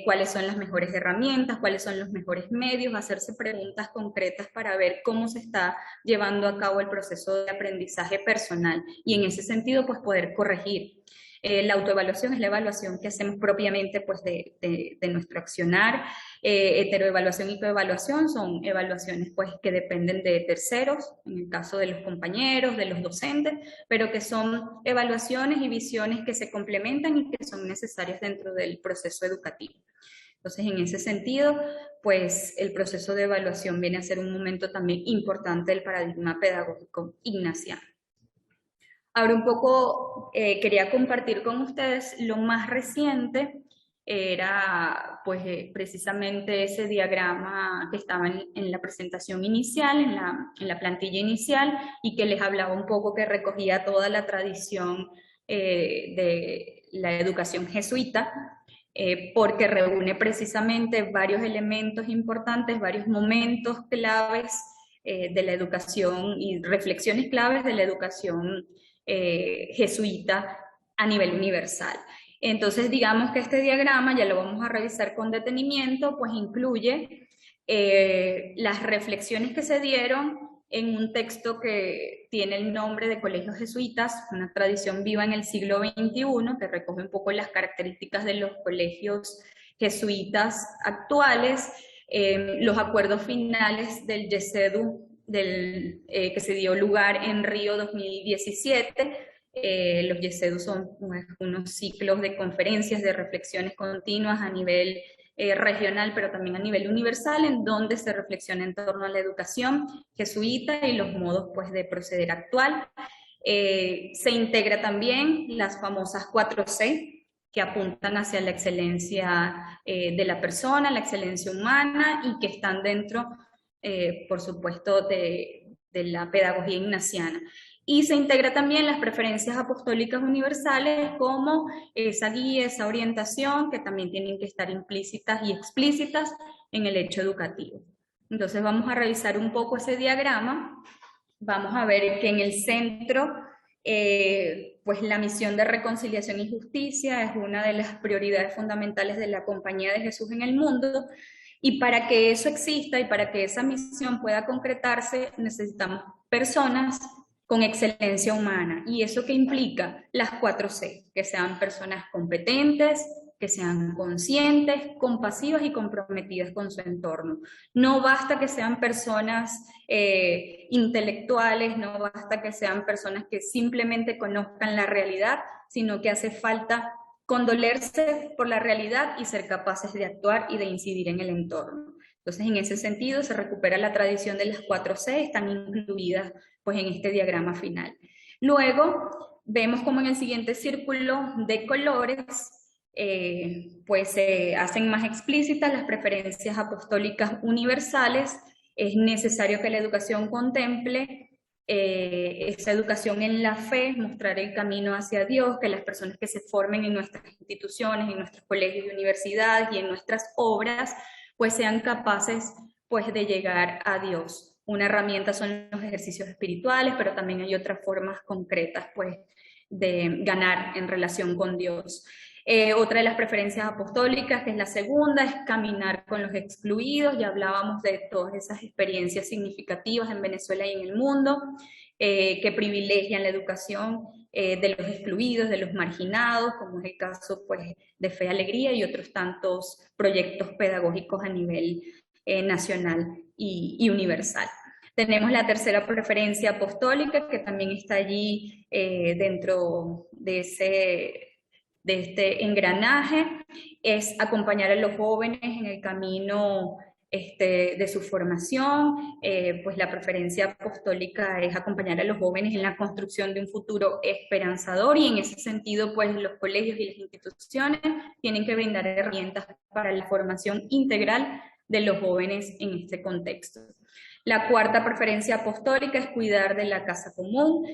cuáles son las mejores herramientas, cuáles son los mejores medios, hacerse preguntas concretas para ver cómo se está llevando a cabo el proceso de aprendizaje personal y en ese sentido pues poder corregir. La autoevaluación es la evaluación que hacemos propiamente pues, de nuestro accionar. Heteroevaluación y coevaluación son evaluaciones pues, que dependen de terceros, en el caso de los compañeros, de los docentes, pero que son evaluaciones y visiones que se complementan y que son necesarias dentro del proceso educativo. Entonces, en ese sentido, pues el proceso de evaluación viene a ser un momento también importante del paradigma pedagógico ignaciano. Ahora un poco quería compartir con ustedes lo más reciente, era pues precisamente ese diagrama que estaba en la presentación inicial, en la plantilla inicial, y que les hablaba un poco, que recogía toda la tradición de la educación jesuita, porque reúne precisamente varios elementos importantes, varios momentos claves de la educación y reflexiones claves de la educación jesuita a nivel universal. Entonces, digamos que este diagrama, ya lo vamos a revisar con detenimiento, pues incluye las reflexiones que se dieron en un texto que tiene el nombre de Colegios Jesuitas, una tradición viva en el siglo XXI, que recoge un poco las características de los colegios jesuitas actuales, los acuerdos finales del YESEDU, que se dio lugar en Río 2017. Los YESEDU son unos ciclos de conferencias, de reflexiones continuas a nivel regional, pero también a nivel universal, en donde se reflexiona en torno a la educación jesuita y los modos pues, de proceder actual. Se integra también las famosas 4C, que apuntan hacia la excelencia de la persona, la excelencia humana, y que están dentro, por supuesto, de la pedagogía ignaciana. Y se integra también las preferencias apostólicas universales como esa guía, esa orientación, que también tienen que estar implícitas y explícitas en el hecho educativo. Entonces vamos a revisar un poco ese diagrama. Vamos a ver que en el centro, pues la misión de reconciliación y justicia es una de las prioridades fundamentales de la Compañía de Jesús en el mundo. Y para que eso exista y para que esa misión pueda concretarse, necesitamos personas con excelencia humana. ¿Y eso qué implica? Las 4C, que sean personas competentes, que sean conscientes, compasivas y comprometidas con su entorno. No basta que sean personas intelectuales, no basta que sean personas que simplemente conozcan la realidad, sino que hace falta condolerse por la realidad y ser capaces de actuar y de incidir en el entorno. Entonces, en ese sentido, se recupera la tradición de las 4C, están incluidas pues, en este diagrama final. Luego, vemos como en el siguiente círculo de colores, pues se hacen más explícitas las preferencias apostólicas universales. Es necesario que la educación contemple esa educación en la fe, mostrar el camino hacia Dios, que las personas que se formen en nuestras instituciones, en nuestros colegios y universidades y en nuestras obras, pues sean capaces pues de llegar a Dios. Una herramienta son los ejercicios espirituales, pero también hay otras formas concretas pues de ganar en relación con Dios. Otra de las preferencias apostólicas, que es la segunda, es caminar con los excluidos. Ya hablábamos de todas esas experiencias significativas en Venezuela y en el mundo, que privilegian la educación de los excluidos, de los marginados, como es el caso pues, de Fe Alegría y otros tantos proyectos pedagógicos a nivel nacional y universal. Tenemos la tercera preferencia apostólica, que también está allí dentro de este engranaje, es acompañar a los jóvenes en el camino de su formación. Pues la preferencia apostólica es acompañar a los jóvenes en la construcción de un futuro esperanzador, y en ese sentido pues los colegios y las instituciones tienen que brindar herramientas para la formación integral de los jóvenes en este contexto. La cuarta preferencia apostólica es cuidar de la casa común,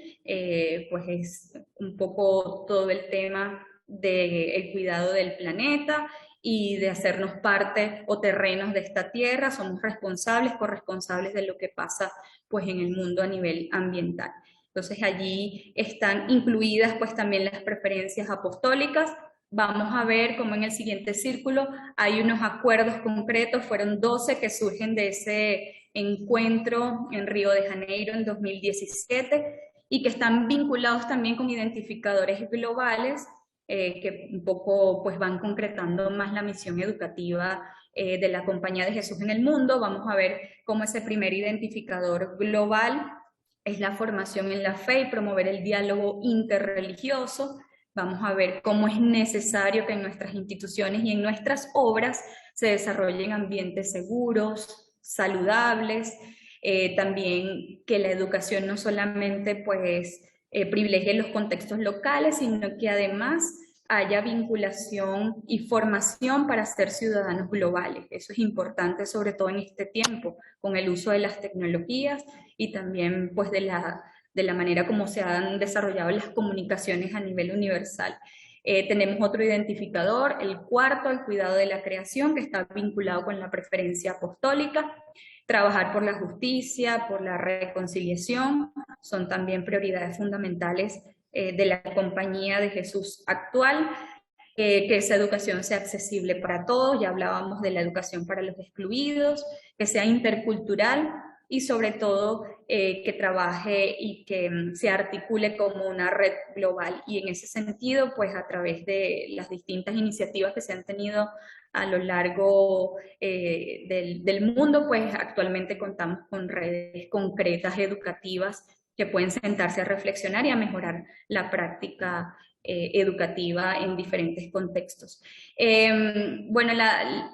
pues es un poco todo el tema del cuidado del planeta y de hacernos parte o terrenos de esta tierra. Somos responsables, corresponsables de lo que pasa pues, en el mundo a nivel ambiental. Entonces allí están incluidas pues, también las preferencias apostólicas. Vamos a ver cómo en el siguiente círculo hay unos acuerdos concretos, fueron 12 que surgen de ese encuentro en Río de Janeiro en 2017 y que están vinculados también con identificadores globales que un poco pues, van concretando más la misión educativa de la Compañía de Jesús en el mundo. Vamos a ver cómo ese primer identificador global es la formación en la fe y promover el diálogo interreligioso. Vamos a ver cómo es necesario que en nuestras instituciones y en nuestras obras se desarrollen ambientes seguros, saludables, también que la educación no solamente pues, privilegie los contextos locales, sino que además haya vinculación y formación para ser ciudadanos globales. Eso es importante, sobre todo en este tiempo, con el uso de las tecnologías y también pues, de la manera como se han desarrollado las comunicaciones a nivel universal. Tenemos otro identificador, el cuarto, el cuidado de la creación, que está vinculado con la preferencia apostólica. Trabajar por la justicia, por la reconciliación, son también prioridades fundamentales de la Compañía de Jesús actual. Que esa educación sea accesible para todos, ya hablábamos de la educación para los excluidos, que sea intercultural y sobre todo que trabaje y que se articule como una red global. Y en ese sentido, pues a través de las distintas iniciativas que se han tenido a lo largo del mundo, pues actualmente contamos con redes concretas educativas que pueden sentarse a reflexionar y a mejorar la práctica educativa en diferentes contextos. Bueno,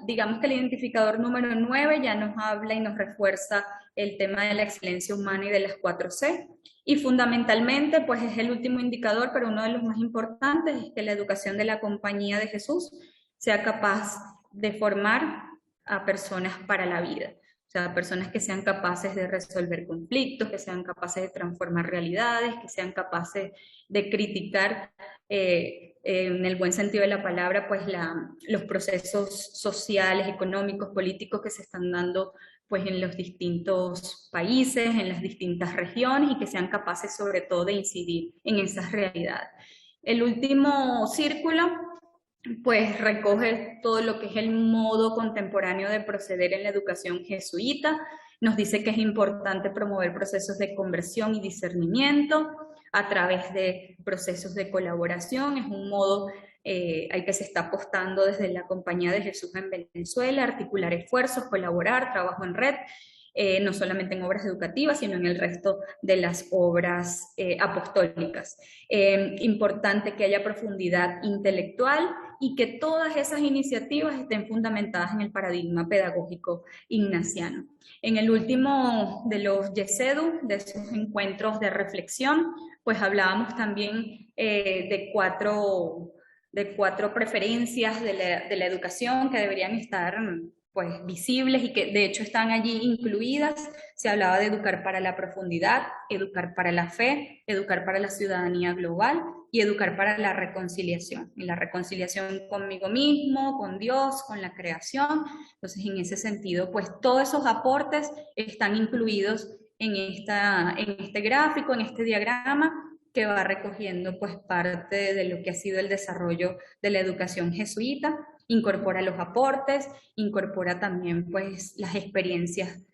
digamos que el identificador número 9 ya nos habla y nos refuerza el tema de la excelencia humana y de las 4C, y fundamentalmente pues es el último indicador, pero uno de los más importantes, es que la educación de la Compañía de Jesús sea capaz de formar a personas para la vida. O sea, personas que sean capaces de resolver conflictos, que sean capaces de transformar realidades, que sean capaces de criticar, en el buen sentido de la palabra, pues los procesos sociales, económicos, políticos que se están dando pues en los distintos países, en las distintas regiones, y que sean capaces sobre todo de incidir en esas realidades. El último círculo pues recoge todo lo que es el modo contemporáneo de proceder en la educación jesuita. Nos dice que es importante promover procesos de conversión y discernimiento a través de procesos de colaboración. Es un modo al que se está apostando desde la Compañía de Jesús en Venezuela, articular esfuerzos, colaborar, trabajo en red, no solamente en obras educativas, sino en el resto de las obras apostólicas. Importante que haya profundidad intelectual y que todas esas iniciativas estén fundamentadas en el paradigma pedagógico ignaciano. En el último de los YESEDU, de esos encuentros de reflexión, pues hablábamos también de cuatro preferencias de la educación que deberían estar pues visibles y que de hecho están allí incluidas. Se hablaba de educar para la profundidad, educar para la fe, educar para la ciudadanía global y educar para la reconciliación. Y la reconciliación conmigo mismo, con Dios, con la creación. Entonces, en ese sentido, pues todos esos aportes están incluidos en este gráfico, en este diagrama, que va recogiendo pues parte de lo que ha sido el desarrollo de la educación jesuita. Incorpora los aportes, incorpora también pues las experiencias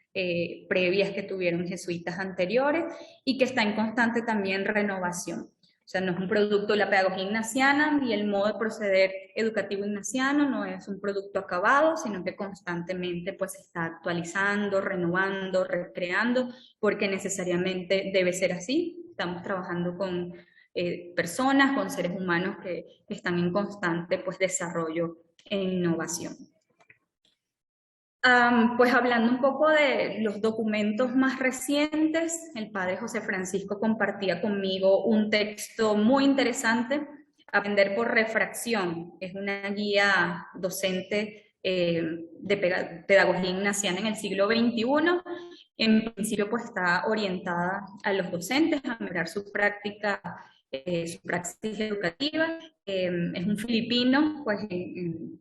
previas que tuvieron jesuitas anteriores y que está en constante también renovación. O sea, no es un producto de la pedagogía ignaciana y el modo de proceder educativo ignaciano no es un producto acabado, sino que constantemente pues se está actualizando, renovando, recreando, porque necesariamente debe ser así. Estamos trabajando con personas, con seres humanos que están en constante pues desarrollo e innovación. Pues hablando un poco de los documentos más recientes, el padre José Francisco compartía conmigo un texto muy interesante, Aprender por refracción. Es una guía docente de pedagogía ignaciana en el siglo XXI. En principio pues está orientada a los docentes a mejorar su práctica, su praxis educativa. Es un filipino pues en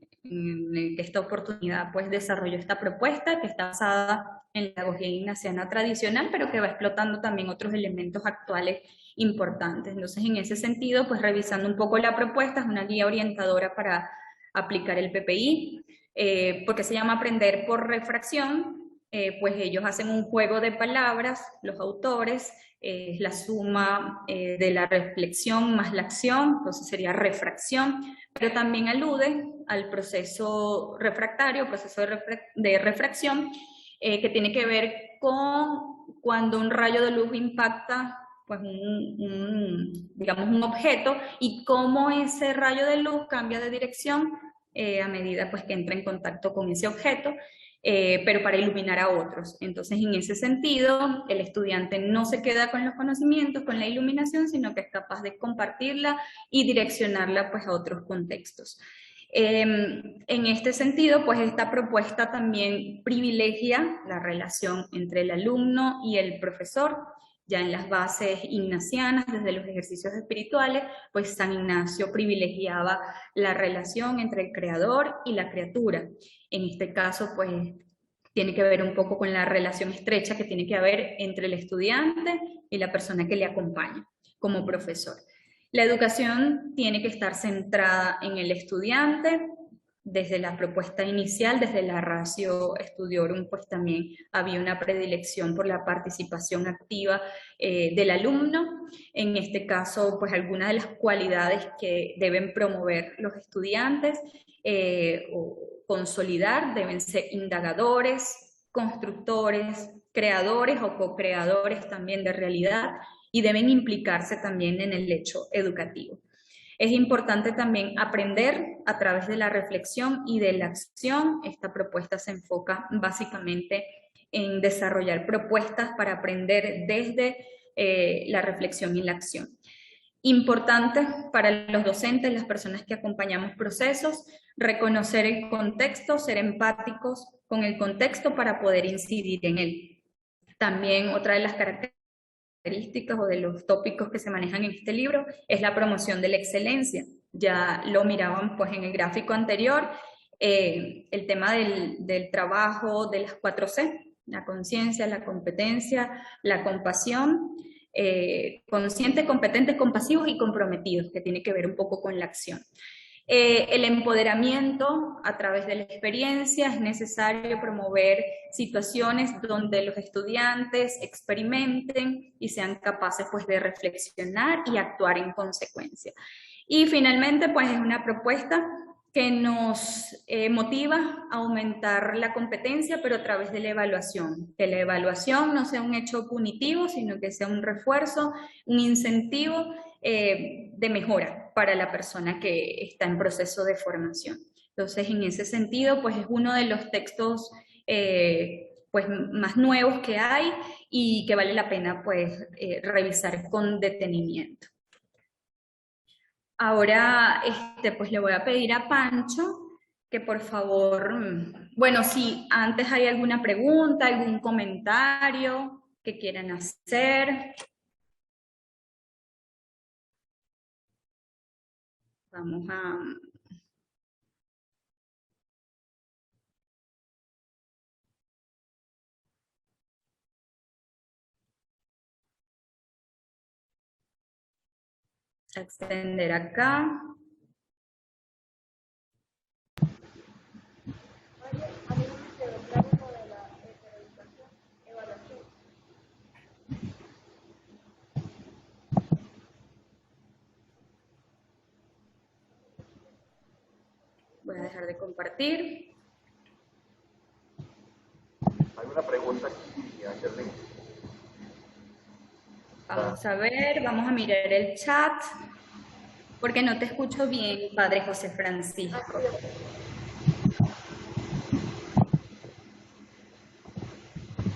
el que esta oportunidad pues desarrolló esta propuesta que está basada en la pedagogía ignaciana tradicional, pero que va explotando también otros elementos actuales importantes. Entonces, en ese sentido, pues revisando un poco la propuesta, es una guía orientadora para aplicar el PPI, porque se llama Aprender por refracción. Pues ellos hacen un juego de palabras, los autores, la suma de la reflexión más la acción, entonces sería refracción, pero también alude al proceso refractario, proceso de refracción, que tiene que ver con cuando un rayo de luz impacta pues digamos un objeto y cómo ese rayo de luz cambia de dirección a medida pues que entra en contacto con ese objeto, pero para iluminar a otros. Entonces, en ese sentido, el estudiante no se queda con los conocimientos, con la iluminación, sino que es capaz de compartirla y direccionarla pues a otros contextos. En este sentido, pues esta propuesta también privilegia la relación entre el alumno y el profesor, Ya en las bases ignacianas, desde los ejercicios espirituales, pues San Ignacio privilegiaba la relación entre el creador y la criatura. En este caso, pues tiene que ver un poco con la relación estrecha que tiene que haber entre el estudiante y la persona que le acompaña como profesor. La educación tiene que estar centrada en el estudiante. Desde la propuesta inicial, desde la ratio Studiorum, pues también había una predilección por la participación activa del alumno. En este caso, pues algunas de las cualidades que deben promover los estudiantes o consolidar deben ser indagadores, constructores, creadores o co-creadores también de realidad, y deben implicarse también en el hecho educativo. Es importante también aprender a través de la reflexión y de la acción. Esta propuesta se enfoca básicamente en desarrollar propuestas para aprender desde la reflexión y la acción. Importante para los docentes, las personas que acompañamos procesos, reconocer el contexto, ser empáticos con el contexto para poder incidir en él. También otra de las características o de los tópicos que se manejan en este libro es la promoción de la excelencia. Ya lo miraban pues en el gráfico anterior, el tema del trabajo de las 4C, la conciencia, la competencia, la compasión, conscientes, competentes, compasivos y comprometidos, que tiene que ver un poco con la acción. El empoderamiento a través de la experiencia. Es necesario promover situaciones donde los estudiantes experimenten y sean capaces pues de reflexionar y actuar en consecuencia. Y finalmente pues es una propuesta que nos motiva a aumentar la competencia, pero a través de la evaluación. Que la evaluación no sea un hecho punitivo, sino que sea un refuerzo, un incentivo de mejora para la persona que está en proceso de formación. Entonces, en ese sentido, pues es uno de los textos pues, más nuevos que hay y que vale la pena pues, revisar con detenimiento. Ahora, pues le voy a pedir a Pancho que por favor, bueno, si antes hay alguna pregunta, algún comentario que quieran hacer. Vamos a... extender acá. Voy a dejar de compartir. Hay una pregunta aquí, Angelina. Vamos a ver, vamos a mirar el chat, porque no te escucho bien, Padre José Francisco.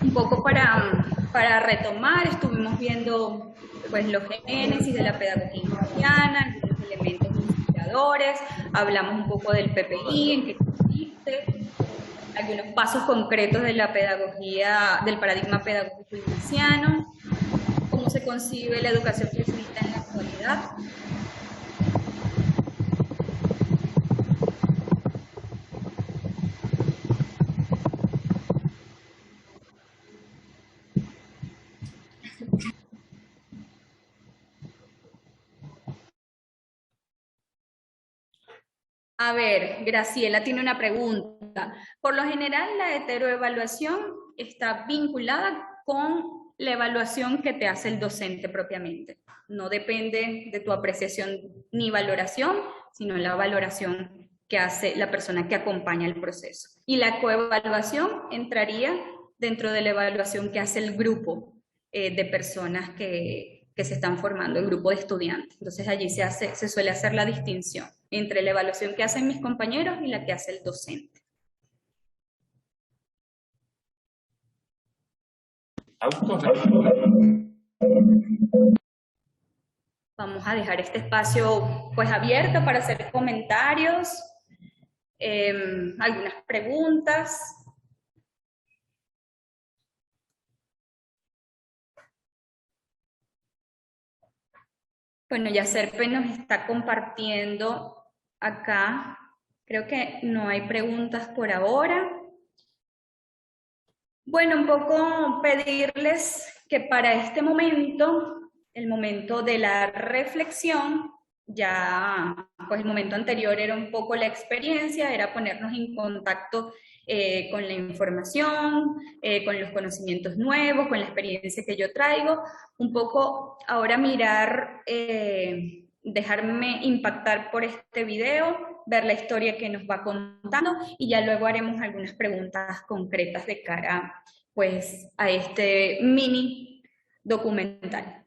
Un poco para retomar, estuvimos viendo pues, los génesis de la pedagogía ignaciana, algunos elementos inspiradores, hablamos un poco del PPI, en qué consiste, algunos pasos concretos de la pedagogía, del paradigma pedagógico ignaciano, cómo se concibe la educación jesuita en la actualidad. A ver, Graciela tiene una pregunta. Por lo general, la heteroevaluación está vinculada con la evaluación que te hace el docente propiamente. No depende de tu apreciación ni valoración, sino la valoración que hace la persona que acompaña el proceso. Y la coevaluación entraría dentro de la evaluación que hace el grupo de personas que se están formando, el grupo de estudiantes. Entonces allí se suele hacer la distinción entre la evaluación que hacen mis compañeros y la que hace el docente. Vamos a dejar este espacio pues abierto para hacer comentarios, algunas preguntas. Bueno, ya Serpe nos está compartiendo acá. Creo que no hay preguntas por ahora. Bueno, un poco pedirles que para este momento, el momento de la reflexión, ya pues el momento anterior era un poco la experiencia, era ponernos en contacto con la información, con los conocimientos nuevos, con la experiencia que yo traigo, un poco ahora mirar, dejarme impactar por este video, ver la historia que nos va contando y ya luego haremos algunas preguntas concretas de cara pues a este mini documental.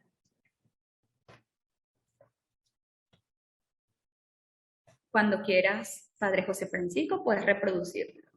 Cuando quieras, Padre José Francisco, puedes reproducirlo.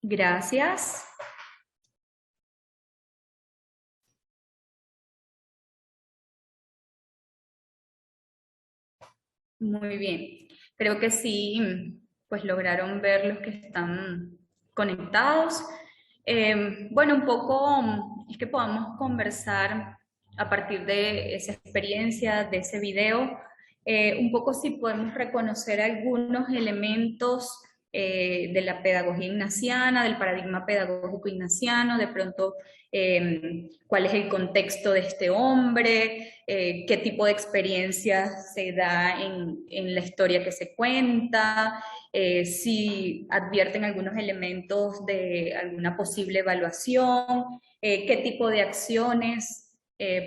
Gracias. Muy bien. Creo que sí, pues lograron ver los que están conectados. Bueno, un poco es que podamos conversar a partir de esa experiencia, de ese video, un poco si podemos reconocer algunos elementos de la pedagogía ignaciana, del paradigma pedagógico ignaciano, de pronto cuál es el contexto de este hombre, qué tipo de experiencia se da en la historia que se cuenta, si advierten algunos elementos de alguna posible evaluación, qué tipo de acciones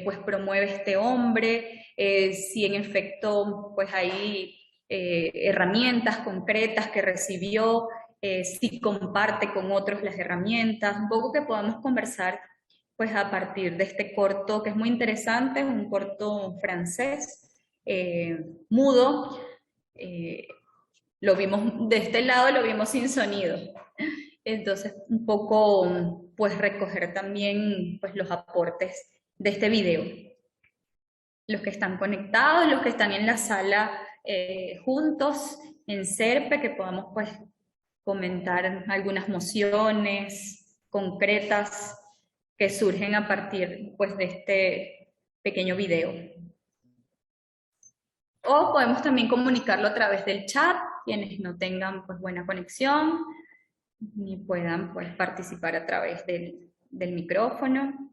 pues promueve este hombre, si en efecto pues hay herramientas concretas que recibió, si comparte con otros las herramientas, un poco que podamos conversar pues a partir de este corto que es muy interesante, es un corto francés, mudo, lo vimos de este lado, lo vimos sin sonido. Entonces, un poco, pues recoger también pues, los aportes de este video. Los que están conectados, los que están en la sala juntos, en SERPE, que podamos pues comentar algunas mociones concretas que surgen a partir pues de este pequeño video. O podemos también comunicarlo a través del chat, quienes no tengan pues buena conexión ni puedan pues participar a través del micrófono.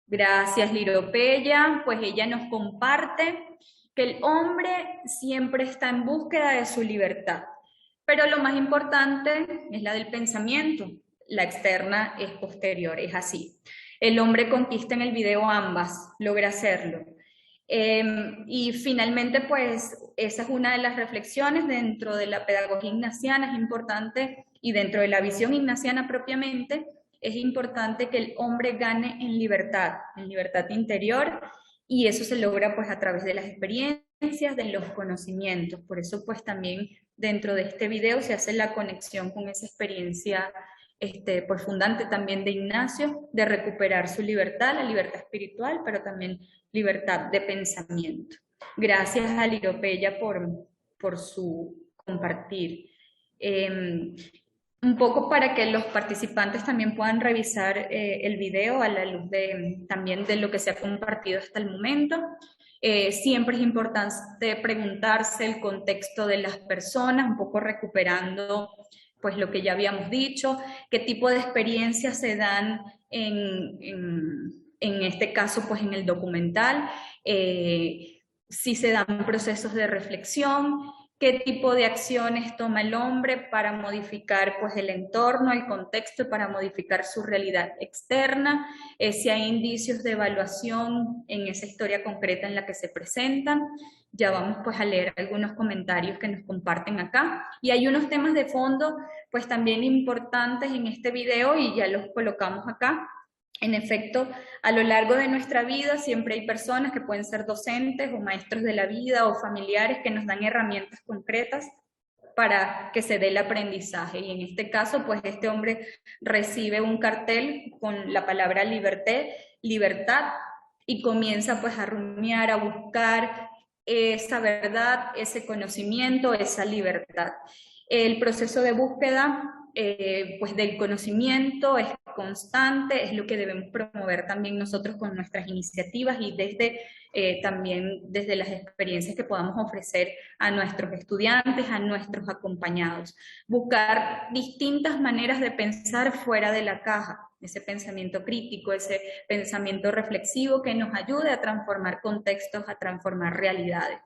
Gracias, Liropeya. Pues ella nos comparte que el hombre siempre está en búsqueda de su libertad, pero lo más importante es la del pensamiento. La externa es posterior, es así. El hombre conquista en el video ambas, logra hacerlo. Y finalmente, pues, esa es una de las reflexiones dentro de la pedagogía ignaciana, es importante, y dentro de la visión ignaciana propiamente, es importante que el hombre gane en libertad interior, y eso se logra pues a través de las experiencias, de los conocimientos. Por eso pues también dentro de este video se hace la conexión con esa experiencia pues fundante también de Ignacio, de recuperar su libertad, la libertad espiritual, pero también libertad de pensamiento. Gracias a Liropeya por su compartir. Un poco para que los participantes también puedan revisar el video a la luz también de lo que se ha compartido hasta el momento. Siempre es importante preguntarse el contexto de las personas, un poco recuperando pues lo que ya habíamos dicho, qué tipo de experiencias se dan en este caso pues en el documental, si se dan procesos de reflexión, qué tipo de acciones toma el hombre para modificar pues el entorno, el contexto, para modificar su realidad externa, si hay indicios de evaluación en esa historia concreta en la que se presentan. Ya vamos pues a leer algunos comentarios que nos comparten acá. Y hay unos temas de fondo pues también importantes en este video y ya los colocamos acá. En efecto, a lo largo de nuestra vida siempre hay personas que pueden ser docentes o maestros de la vida o familiares que nos dan herramientas concretas para que se dé el aprendizaje. Y en este caso, pues este hombre recibe un cartel con la palabra libertad, y comienza pues a rumiar, a buscar esa verdad, ese conocimiento, esa libertad. El proceso de búsqueda pues del conocimiento es constante, es lo que debemos promover también nosotros con nuestras iniciativas y también desde las experiencias que podamos ofrecer a nuestros estudiantes, a nuestros acompañados. Buscar distintas maneras de pensar fuera de la caja, ese pensamiento crítico, ese pensamiento reflexivo que nos ayude a transformar contextos, a transformar realidades.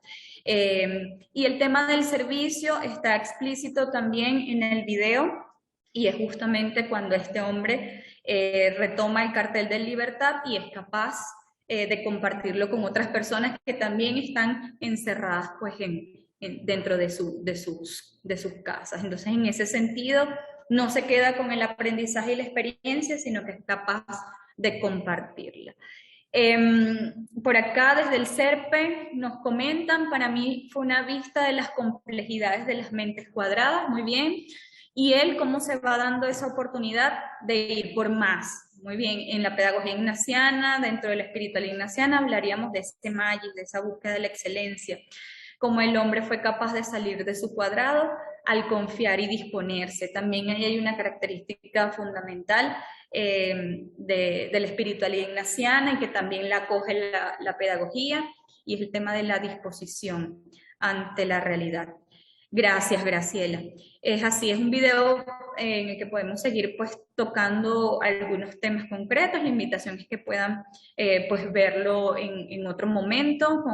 Y el tema del servicio está explícito también en el video, y es justamente cuando este hombre retoma el cartel de libertad y es capaz de compartirlo con otras personas que también están encerradas pues, dentro de sus casas. Entonces, en ese sentido, no se queda con el aprendizaje y la experiencia, sino que es capaz de compartirla. Por acá, desde el SERPE, nos comentan, para mí fue una vista de las complejidades de las mentes cuadradas, muy bien. Y él, ¿cómo se va dando esa oportunidad de ir por más? Muy bien, en la pedagogía ignaciana, dentro de la espiritualidad ignaciana, hablaríamos de ese magis, de esa búsqueda de la excelencia. Cómo el hombre fue capaz de salir de su cuadrado al confiar y disponerse. También ahí hay una característica fundamental de la espiritualidad ignaciana y que también la acoge la pedagogía, y es el tema de la disposición ante la realidad. Gracias, Graciela. Es así, es un video en el que podemos seguir pues tocando algunos temas concretos. La invitación es que puedan pues verlo en otro momento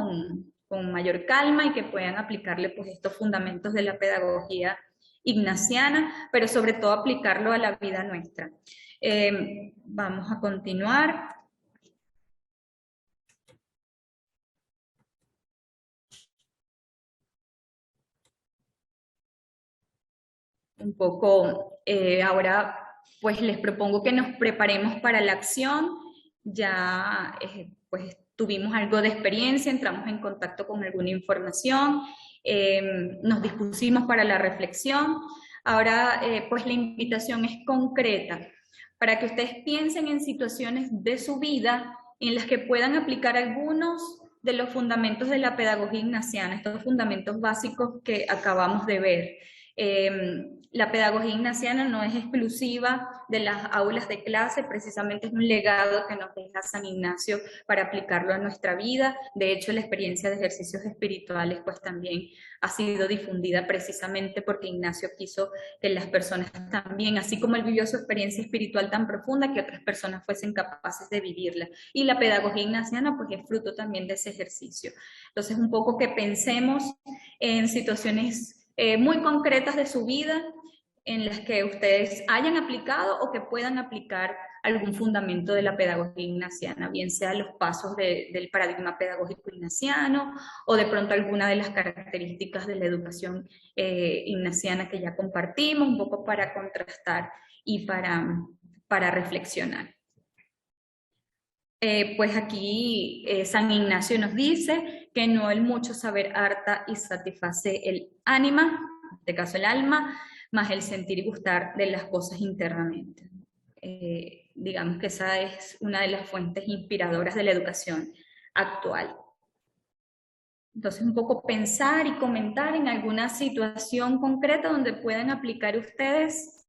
con mayor calma y que puedan aplicarle pues estos fundamentos de la pedagogía ignaciana, pero sobre todo aplicarlo a la vida nuestra. Vamos a continuar. Un poco, ahora pues les propongo que nos preparemos para la acción. Ya pues tuvimos algo de experiencia, entramos en contacto con alguna información, nos dispusimos para la reflexión. Ahora pues la invitación es concreta, para que ustedes piensen en situaciones de su vida en las que puedan aplicar algunos de los fundamentos de la pedagogía ignaciana, estos fundamentos básicos que acabamos de ver. La pedagogía ignaciana no es exclusiva de las aulas de clase, precisamente es un legado que nos deja San Ignacio para aplicarlo a nuestra vida. De hecho, la experiencia de ejercicios espirituales pues también ha sido difundida precisamente porque Ignacio quiso que las personas también, así como él vivió su experiencia espiritual tan profunda, que otras personas fuesen capaces de vivirla. Y la pedagogía ignaciana pues es fruto también de ese ejercicio. Entonces, un poco que pensemos en situaciones muy concretas de su vida en las que ustedes hayan aplicado o que puedan aplicar algún fundamento de la pedagogía ignaciana, bien sea los pasos del paradigma pedagógico ignaciano o de pronto alguna de las características de la educación ignaciana que ya compartimos, un poco para contrastar y para reflexionar. Pues aquí San Ignacio nos dice que no el mucho saber harta y satisface el ánima, en este caso el alma, más el sentir y gustar de las cosas internamente. Digamos que esa es una de las fuentes inspiradoras de la educación actual. Entonces, un poco pensar y comentar en alguna situación concreta donde puedan aplicar ustedes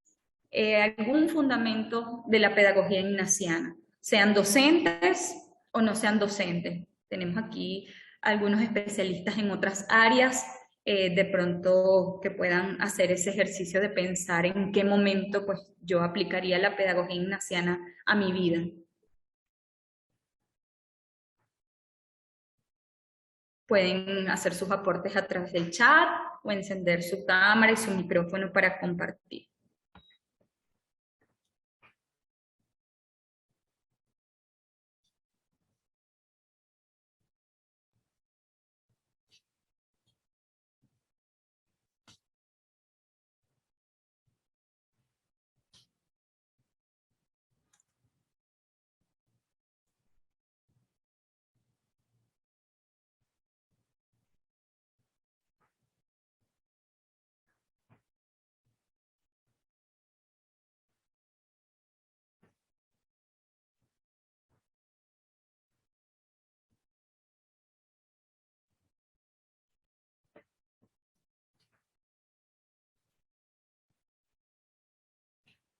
algún fundamento de la pedagogía ignaciana, sean docentes o no sean docentes. Tenemos aquí algunos especialistas en otras áreas, de pronto que puedan hacer ese ejercicio de pensar en qué momento pues, yo aplicaría la pedagogía ignaciana a mi vida. Pueden hacer sus aportes a través del chat o encender su cámara y su micrófono para compartir.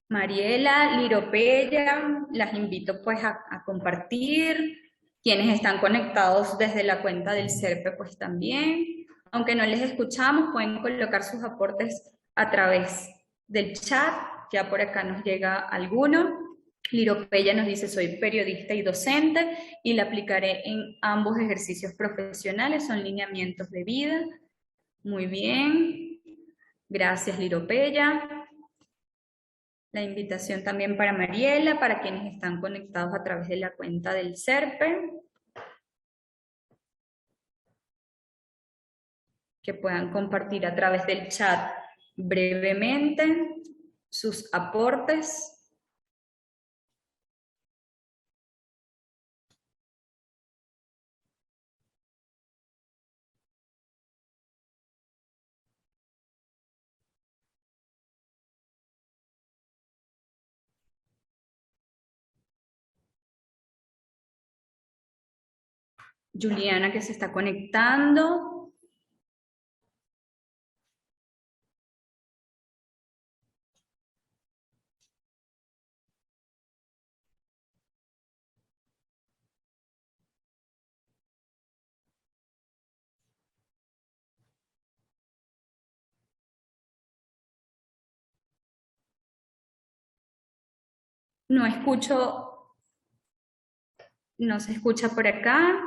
Mariela, Liropeya, las invito pues a compartir. Quienes están conectados desde la cuenta del SERPE pues también. Aunque no les escuchamos, pueden colocar sus aportes a través del chat. Ya por acá nos llega alguno. Liropeya nos dice, soy periodista y docente y la aplicaré en ambos ejercicios profesionales, son lineamientos de vida. Muy bien. Gracias, Liropeya. La invitación también para Mariela, para quienes están conectados a través de la cuenta del SERPE. Que puedan compartir a través del chat brevemente sus aportes. Juliana que se está conectando. No escucho, no se escucha por acá.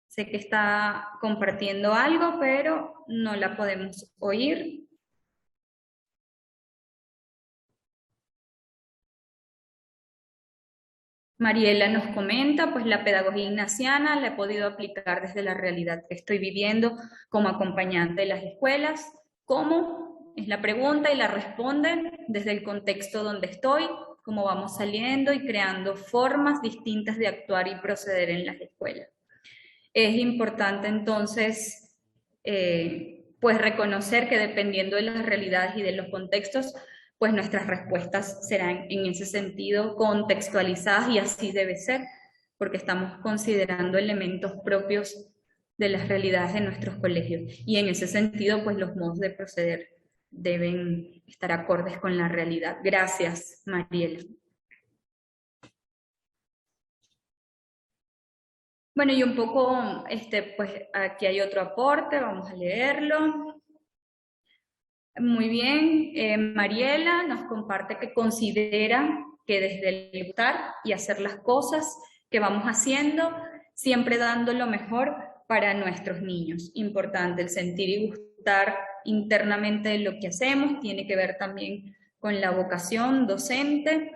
Sé que está compartiendo algo, pero no la podemos oír. Mariela nos comenta, pues la pedagogía ignaciana la he podido aplicar desde la realidad que estoy viviendo como acompañante de las escuelas. ¿Cómo? Es la pregunta y la responde desde el contexto donde estoy, cómo vamos saliendo y creando formas distintas de actuar y proceder en las escuelas. Es importante entonces pues reconocer que dependiendo de las realidades y de los contextos, pues nuestras respuestas serán en ese sentido contextualizadas y así debe ser, porque estamos considerando elementos propios de las realidades de nuestros colegios y en ese sentido pues los modos de proceder deben estar acordes con la realidad. Gracias, Mariela. Bueno, y un poco, pues aquí hay otro aporte, vamos a leerlo. Muy bien, Mariela nos comparte que considera que desde el gustar y hacer las cosas que vamos haciendo, siempre dando lo mejor para nuestros niños. Importante, el sentir y gustar internamente de lo que hacemos, tiene que ver también con la vocación docente,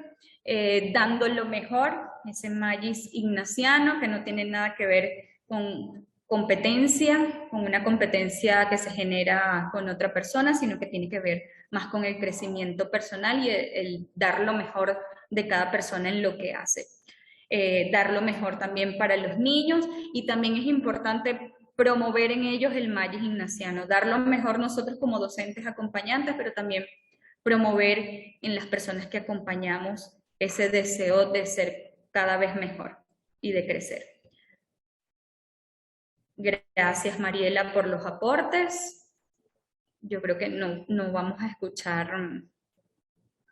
dando lo mejor, ese magis ignaciano que no tiene nada que ver con competencia, con una competencia que se genera con otra persona, sino que tiene que ver más con el crecimiento personal y el dar lo mejor de cada persona en lo que hace. Dar lo mejor también para los niños y también es importante promover en ellos el magis ignaciano, dar lo mejor nosotros como docentes acompañantes, pero también promover en las personas que acompañamos ese deseo de ser cada vez mejor y de crecer. Gracias, Mariela, por los aportes. Yo creo que no vamos a escuchar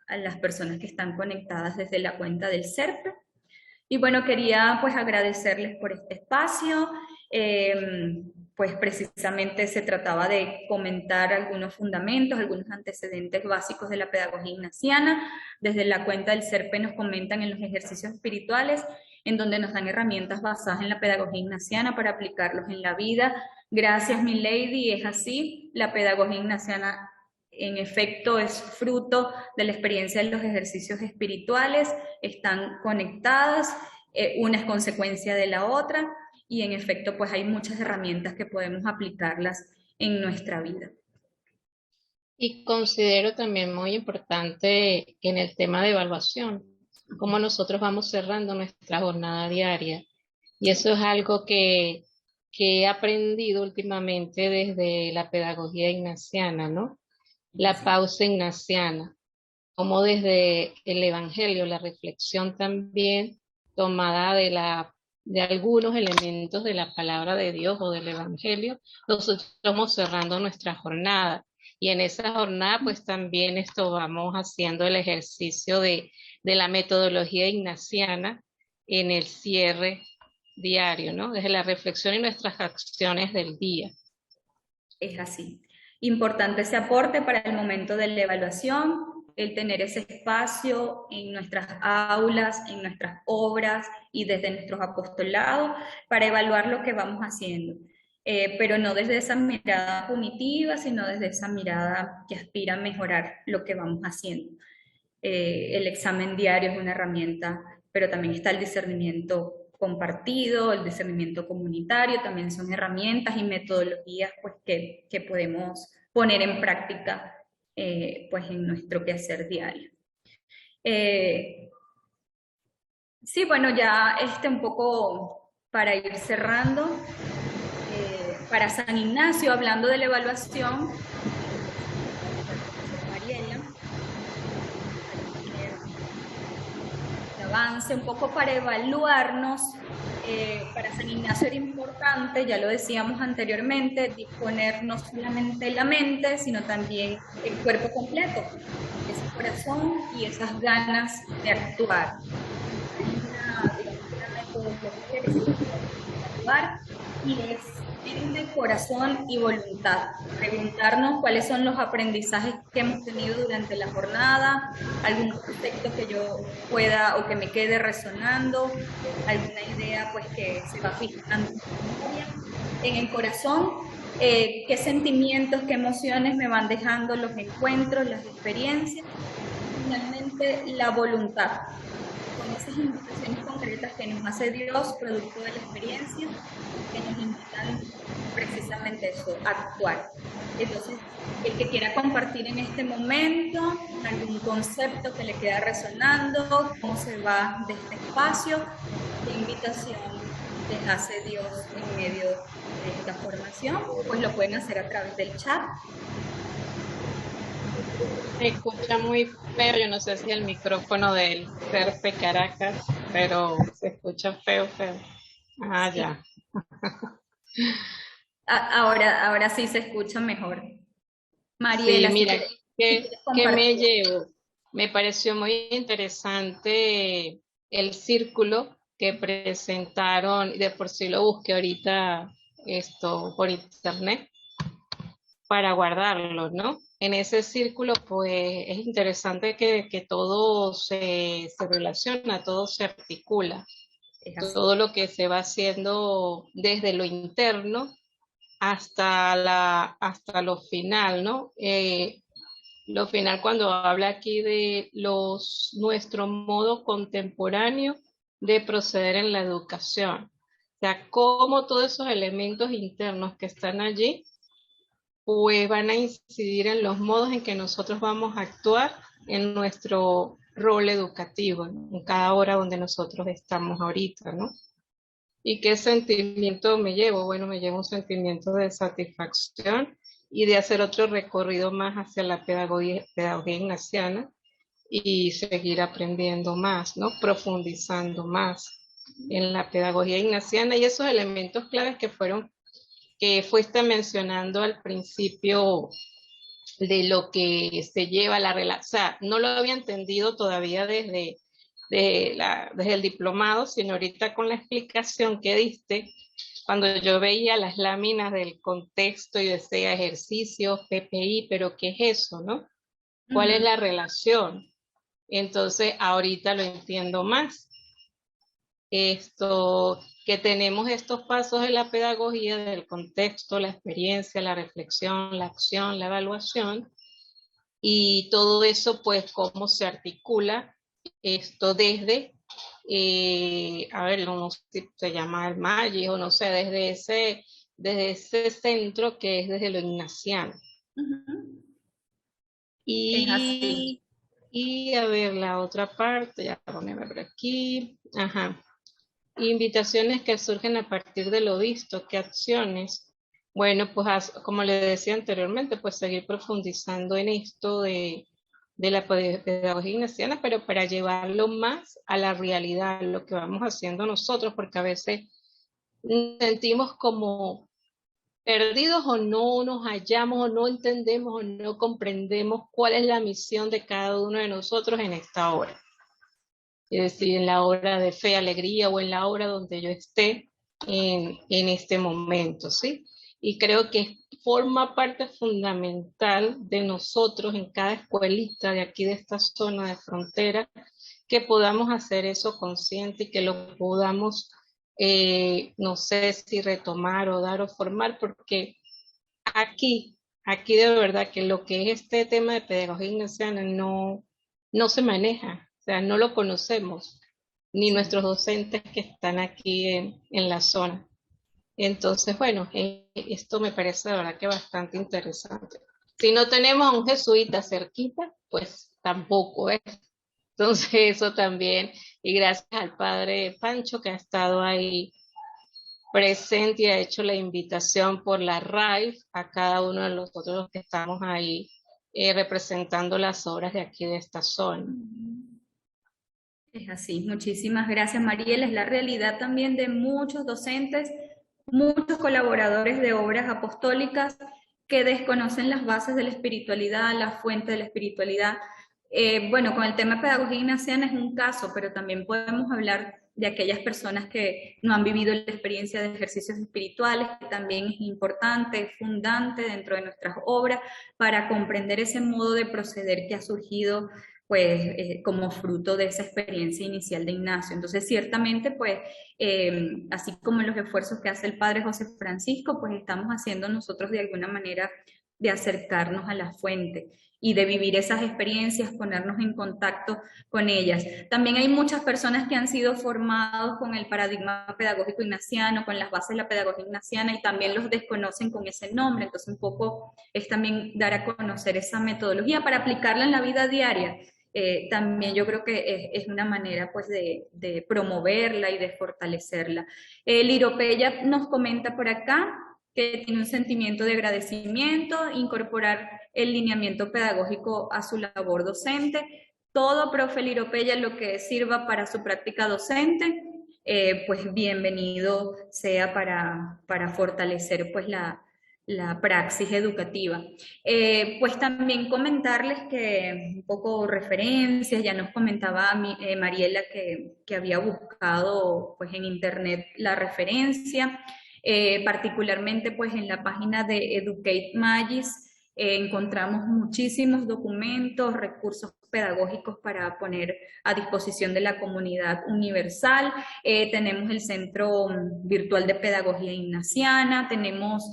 a las personas que están conectadas desde la cuenta del SERPE. Y bueno, quería pues agradecerles por este espacio. Pues precisamente se trataba de comentar algunos fundamentos, algunos antecedentes básicos de la pedagogía ignaciana. Desde la cuenta del SERPE nos comentan en los ejercicios espirituales, en donde nos dan herramientas basadas en la pedagogía ignaciana para aplicarlos en la vida. Gracias, mi lady, es así. La pedagogía ignaciana en efecto es fruto de la experiencia de los ejercicios espirituales, están conectadas, una es consecuencia de la otra, y en efecto pues hay muchas herramientas que podemos aplicarlas en nuestra vida. Y considero también muy importante en el tema de evaluación, cómo nosotros vamos cerrando nuestra jornada diaria. Y eso es algo que he aprendido últimamente desde la pedagogía ignaciana, ¿no? La pausa ignaciana, como desde el Evangelio, la reflexión también tomada de algunos elementos de la palabra de Dios o del Evangelio, nosotros vamos cerrando nuestra jornada. Y en esa jornada pues también vamos haciendo el ejercicio de la metodología ignaciana en el cierre diario, ¿no? Desde la reflexión y nuestras acciones del día. Es así. Importante ese aporte para el momento de la evaluación, el tener ese espacio en nuestras aulas, en nuestras obras y desde nuestros apostolados para evaluar lo que vamos haciendo. Pero no desde esa mirada punitiva, sino desde esa mirada que aspira a mejorar lo que vamos haciendo. El examen diario es una herramienta, pero también está el discernimiento compartido, el discernimiento comunitario, también son herramientas y metodologías pues, que podemos poner en práctica pues, en nuestro quehacer diario. Sí, bueno, ya un poco para ir cerrando, para San Ignacio, hablando de la evaluación, Mariela, avance un poco para evaluarnos. Para San Ignacio era importante, ya lo decíamos anteriormente, disponer no solamente la mente, sino también el cuerpo completo, ese corazón y esas ganas de actuar. Hay una metodología que se llama actuar y es mente, corazón y voluntad. Preguntarnos cuáles son los aprendizajes que hemos tenido durante la jornada, algún aspecto que yo pueda o que me quede resonando, alguna idea pues que se va fijando en la memoria. En el corazón, qué sentimientos, qué emociones me van dejando los encuentros, las experiencias. Finalmente, la voluntad, con esas invitaciones concretas que nos hace Dios, producto de la experiencia, que nos invitan precisamente eso, a actuar. Entonces, el que quiera compartir en este momento algún concepto que le queda resonando, cómo se va de este espacio, qué invitación les hace Dios en medio de esta formación, pues lo pueden hacer a través del chat. Se escucha muy feo, yo no sé si el micrófono del SERPE Caracas, pero se escucha feo. Ah, sí. Ya. Ahora sí se escucha mejor. Mariela, sí, mira, ¿qué me llevo? Me pareció muy interesante el círculo que presentaron, de por sí lo busqué ahorita por internet para guardarlo, ¿no? En ese círculo, pues, es interesante que todo se relaciona, todo se articula. Todo lo que se va haciendo desde lo interno hasta lo final, ¿no? Lo final cuando habla aquí de nuestro modo contemporáneo de proceder en la educación. O sea, cómo todos esos elementos internos que están allí pues van a incidir en los modos en que nosotros vamos a actuar en nuestro rol educativo, en cada hora donde nosotros estamos ahorita, ¿no? ¿Y qué sentimiento me llevo? Bueno, me llevo un sentimiento de satisfacción y de hacer otro recorrido más hacia la pedagogía ignaciana y seguir aprendiendo más, ¿no? Profundizando más en la pedagogía ignaciana y esos elementos claves que fuiste mencionando al principio de lo que se lleva la relación. O sea, no lo había entendido todavía desde el diplomado, sino ahorita con la explicación que diste, cuando yo veía las láminas del contexto y decía ejercicios, PPI, pero ¿qué es eso, no? ¿Cuál es la relación? Entonces, ahorita lo entiendo más. Que tenemos estos pasos en la pedagogía del contexto, la experiencia, la reflexión, la acción, la evaluación, y todo eso, pues, cómo se articula esto desde, a ver, no sé si se llama el Maggi o no sé, desde ese centro que es desde lo ignaciano. Y a ver, la otra parte, ya poneme por aquí, ajá. Invitaciones que surgen a partir de lo visto, ¿qué acciones? Bueno, pues como le decía anteriormente, pues seguir profundizando en esto de la pedagogía ignaciana, pero para llevarlo más a la realidad, lo que vamos haciendo nosotros, porque a veces sentimos como perdidos o no nos hallamos o no entendemos o no comprendemos cuál es la misión de cada uno de nosotros en esta hora. Es decir, en la hora de fe, alegría o en la hora donde yo esté en este momento, ¿sí? Y creo que forma parte fundamental de nosotros en cada escuelita de aquí de esta zona de frontera, que podamos hacer eso consciente y que lo podamos, no sé si retomar o dar o formar, porque aquí de verdad que lo que es este tema de pedagogía ignaciana no se maneja. O sea, no lo conocemos, ni nuestros docentes que están aquí en la zona. Entonces, bueno, esto me parece de verdad que bastante interesante. Si no tenemos a un jesuita cerquita, pues tampoco es. Entonces, eso también, y gracias al padre Pancho que ha estado ahí presente y ha hecho la invitación por la RAIF a cada uno de nosotros que estamos ahí representando las obras de aquí de esta zona. Es así, muchísimas gracias Mariela. Es la realidad también de muchos docentes, muchos colaboradores de obras apostólicas que desconocen las bases de la espiritualidad, la fuente de la espiritualidad. Bueno, con el tema de pedagogía ignaciana es un caso, pero también podemos hablar de aquellas personas que no han vivido la experiencia de ejercicios espirituales, que también es importante, es fundante dentro de nuestras obras para comprender ese modo de proceder que ha surgido pues como fruto de esa experiencia inicial de Ignacio. Entonces ciertamente pues así como los esfuerzos que hace el padre José Francisco, pues estamos haciendo nosotros de alguna manera de acercarnos a la fuente y de vivir esas experiencias, ponernos en contacto con ellas. También hay muchas personas que han sido formados con el paradigma pedagógico ignaciano, con las bases de la pedagogía ignaciana y también los desconocen con ese nombre, entonces un poco es también dar a conocer esa metodología para aplicarla en la vida diaria. También yo creo que es una manera pues de promoverla y de fortalecerla. Liropeya nos comenta por acá que tiene un sentimiento de agradecimiento, incorporar el lineamiento pedagógico a su labor docente. Todo, profe Liropeya, lo que sirva para su práctica docente, pues bienvenido sea para fortalecer pues la praxis educativa. Pues también comentarles que un poco referencias, ya nos comentaba Mariela que había buscado pues en internet la referencia, particularmente pues en la página de Educate Magis encontramos muchísimos documentos, recursos pedagógicos para poner a disposición de la comunidad universal. Tenemos el Centro Virtual de Pedagogía Ignaciana, tenemos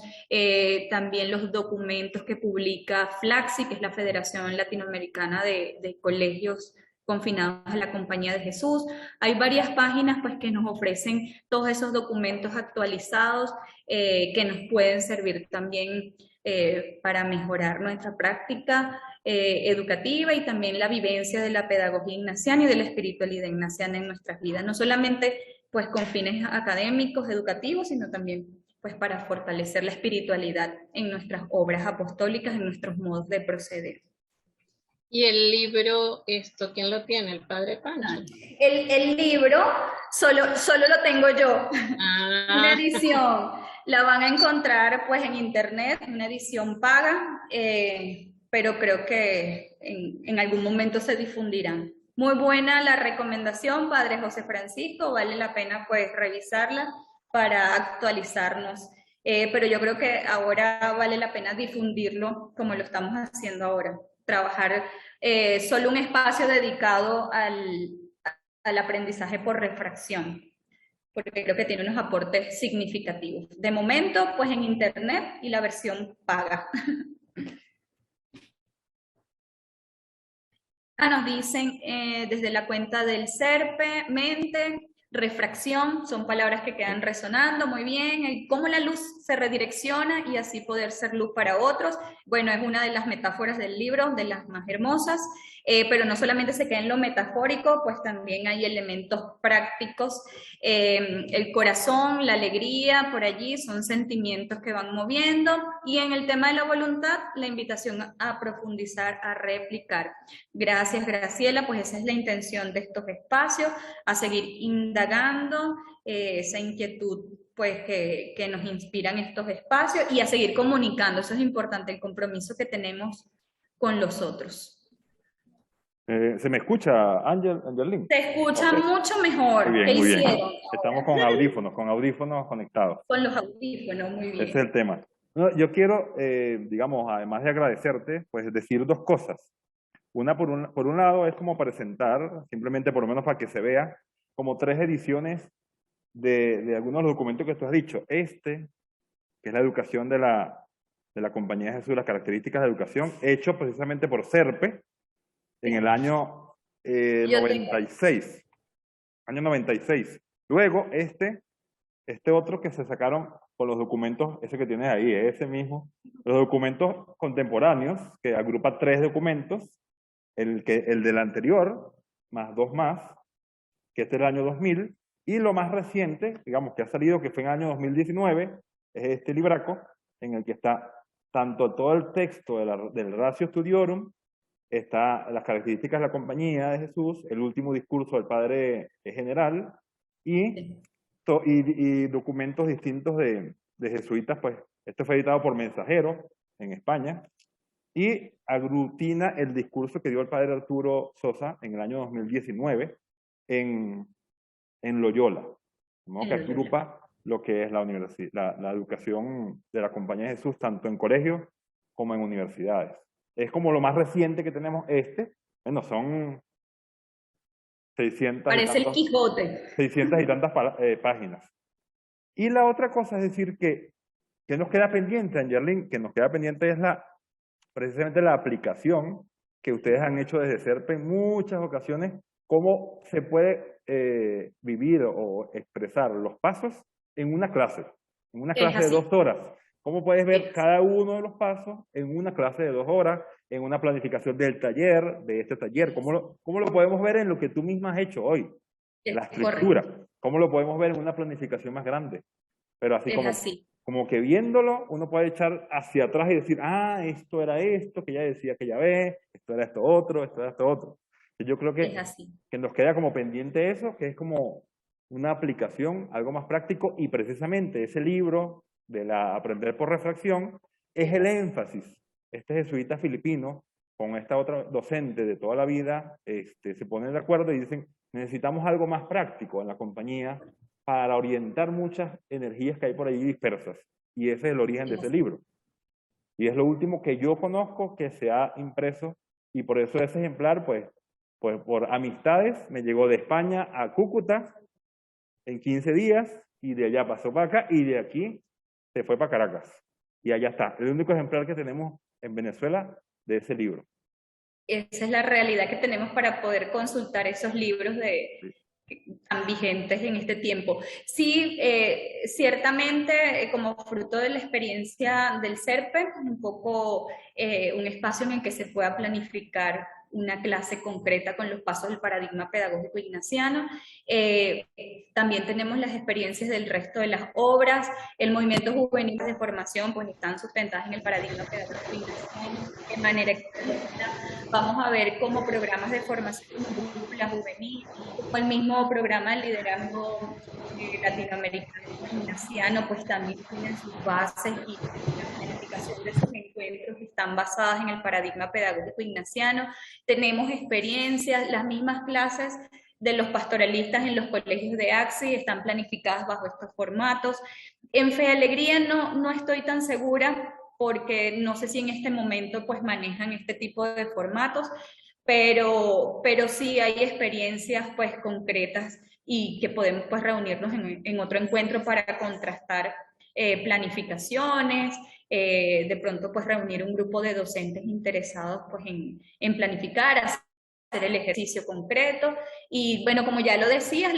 también los documentos que publica FLACSI, que es la Federación Latinoamericana de Colegios confinados a la Compañía de Jesús. Hay varias páginas pues, que nos ofrecen todos esos documentos actualizados que nos pueden servir también para mejorar nuestra práctica educativa y también la vivencia de la pedagogía ignaciana y de la espiritualidad ignaciana en nuestras vidas, no solamente pues con fines académicos, educativos, sino también pues para fortalecer la espiritualidad en nuestras obras apostólicas, en nuestros modos de proceder. ¿Y el libro, quién lo tiene? ¿El padre Pancho? El libro solo lo tengo yo, una edición. La van a encontrar pues en internet, una edición paga, pero creo que en algún momento se difundirán. Muy buena la recomendación, Padre José Francisco, vale la pena pues revisarla para actualizarnos. Pero yo creo que ahora vale la pena difundirlo como lo estamos haciendo ahora. Trabajar solo un espacio dedicado al aprendizaje por refracción, porque creo que tiene unos aportes significativos. De momento, pues en internet y la versión paga. Nos dicen desde la cuenta del SERPE, mente, refracción, son palabras que quedan resonando muy bien, cómo la luz se redirecciona y así poder ser luz para otros. Bueno, es una de las metáforas del libro, de las más hermosas, pero no solamente se queda en lo metafórico, pues también hay elementos prácticos. El corazón, la alegría, por allí son sentimientos que van moviendo, y en el tema de la voluntad, la invitación a profundizar, a replicar. Gracias, Graciela, pues esa es la intención de estos espacios, a seguir indagando esa inquietud pues que nos inspiran estos espacios y a seguir comunicando. Eso es importante, el compromiso que tenemos con los otros. ¿Se me escucha, Angelín? Se escucha mucho mejor. Muy bien, ¿Qué muy bien. hicieron? Estamos con audífonos conectados. Con los audífonos, muy bien. Ese es el tema. No, yo quiero, digamos, además de agradecerte, pues decir dos cosas. Una, por un lado, es como presentar, simplemente por lo menos para que se vea, como 3 ediciones de algunos de los documentos que tú has dicho. Que es la educación de la Compañía de Jesús, las características de educación, hecho precisamente por SERPE en el año 96. Año 96. Luego, este otro que se sacaron con los documentos, ese que tienes ahí, ese mismo, los documentos contemporáneos, que agrupa 3 documentos, el del anterior, más 2 más, que este es el año 2000, y lo más reciente, digamos, que ha salido, que fue en el año 2019, es este libraco, en el que está tanto todo el texto del Ratio Studiorum, está las características de la Compañía de Jesús, el último discurso del Padre General, y documentos distintos de jesuitas. Pues esto fue editado por Mensajero en España, y aglutina el discurso que dio el Padre Arturo Sosa en el año 2019 en Loyola, ¿no? Que agrupa lo que es la educación de la Compañía de Jesús, tanto en colegios como en universidades. Es como lo más reciente que tenemos bueno, son 600 Parece el Quijote. 600 y tantas páginas. Y la otra cosa es decir que nos queda pendiente, Angelín, que nos queda pendiente es precisamente la aplicación que ustedes han hecho desde SERPE en muchas ocasiones, cómo se puede vivir o expresar los pasos en una clase de 2 horas. ¿Cómo puedes ver cada uno de los pasos en una clase de 2 horas, en una planificación del taller, de este taller? ¿Cómo lo podemos ver en lo que tú misma has hecho hoy? La escritura. ¿Cómo lo podemos ver en una planificación más grande? Pero como que viéndolo, uno puede echar hacia atrás y decir, esto era esto, que ya decía aquella vez, esto era esto otro, esto era esto otro. Yo creo que nos queda como pendiente eso, que es como una aplicación, algo más práctico, y precisamente ese libro de Aprender por Refracción es el énfasis. Este jesuita filipino con esta otra docente de toda la vida se ponen de acuerdo y dicen, necesitamos algo más práctico en la compañía para orientar muchas energías que hay por ahí dispersas, y ese es el origen de ese libro. Y es lo último que yo conozco que se ha impreso, y por eso ese ejemplar, pues por amistades, me llegó de España a Cúcuta en 15 días, y de allá pasó para acá, y de aquí se fue para Caracas. Y allá está, el único ejemplar que tenemos en Venezuela de ese libro. Esa es la realidad que tenemos para poder consultar esos libros tan vigentes en este tiempo. Sí, ciertamente, como fruto de la experiencia del SERPE, un poco un espacio en el que se pueda planificar una clase concreta con los pasos del paradigma pedagógico ignaciano. También tenemos las experiencias del resto de las obras. El movimiento juvenil de formación pues están sustentadas en el paradigma pedagógico ignaciano de manera explícita. Vamos a ver cómo programas de formación la juvenil, como el mismo programa de liderazgo latinoamericano ignaciano, pues también tienen sus bases y la planificación de sus encuentros están basadas en el paradigma pedagógico ignaciano. Tenemos experiencias, las mismas clases de los pastoralistas en los colegios de AXI están planificadas bajo estos formatos. En Fe y Alegría no estoy tan segura porque no sé si en este momento pues manejan este tipo de formatos, pero sí hay experiencias pues concretas y que podemos pues reunirnos en otro encuentro para contrastar planificaciones, de pronto pues reunir un grupo de docentes interesados pues en planificar, hacer el ejercicio concreto. Y bueno, como ya lo decías,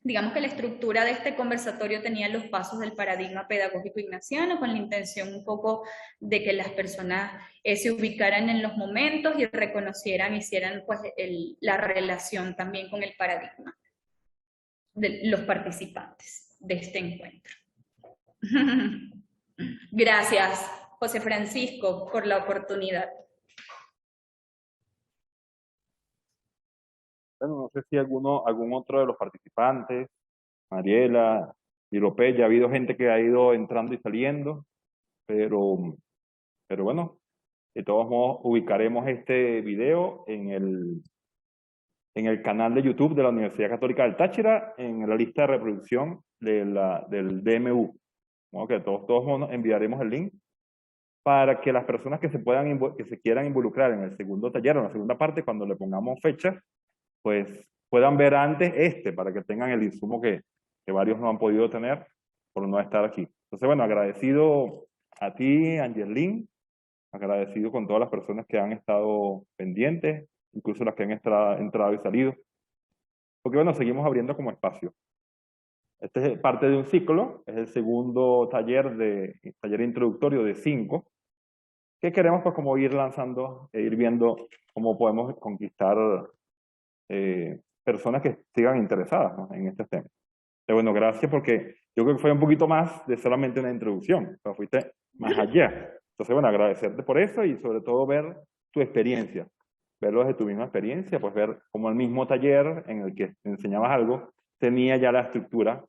digamos que la estructura de este conversatorio tenía los pasos del paradigma pedagógico ignaciano con la intención un poco de que las personas se ubicaran en los momentos y reconocieran, hicieran pues la relación también con el paradigma de los participantes de este encuentro. Gracias, José Francisco, por la oportunidad. Bueno, no sé si algún otro de los participantes, Mariela, Lirope, ya ha habido gente que ha ido entrando y saliendo, pero bueno, de todos modos ubicaremos este video en el canal de YouTube de la Universidad Católica del Táchira, en la lista de reproducción del DMU. Bueno, que de todos modos enviaremos el link para que las personas que se quieran involucrar en el segundo taller, en la segunda parte, cuando le pongamos fecha, pues puedan ver antes para que tengan el insumo que varios no han podido tener por no estar aquí. Entonces, bueno, agradecido a ti, Angelín, agradecido con todas las personas que han estado pendientes, incluso las que han entrado y salido, porque bueno, seguimos abriendo como espacio. Este es parte de un ciclo, es el segundo taller introductorio de 5, que queremos pues como ir lanzando e ir viendo cómo podemos conquistar personas que sigan interesadas, ¿no?, en este tema. Pero bueno, gracias, porque yo creo que fue un poquito más de solamente una introducción, pero fuiste más allá. Entonces, bueno, agradecerte por eso y sobre todo ver tu experiencia, verlo desde tu misma experiencia, pues ver cómo el mismo taller en el que enseñabas algo tenía ya la estructura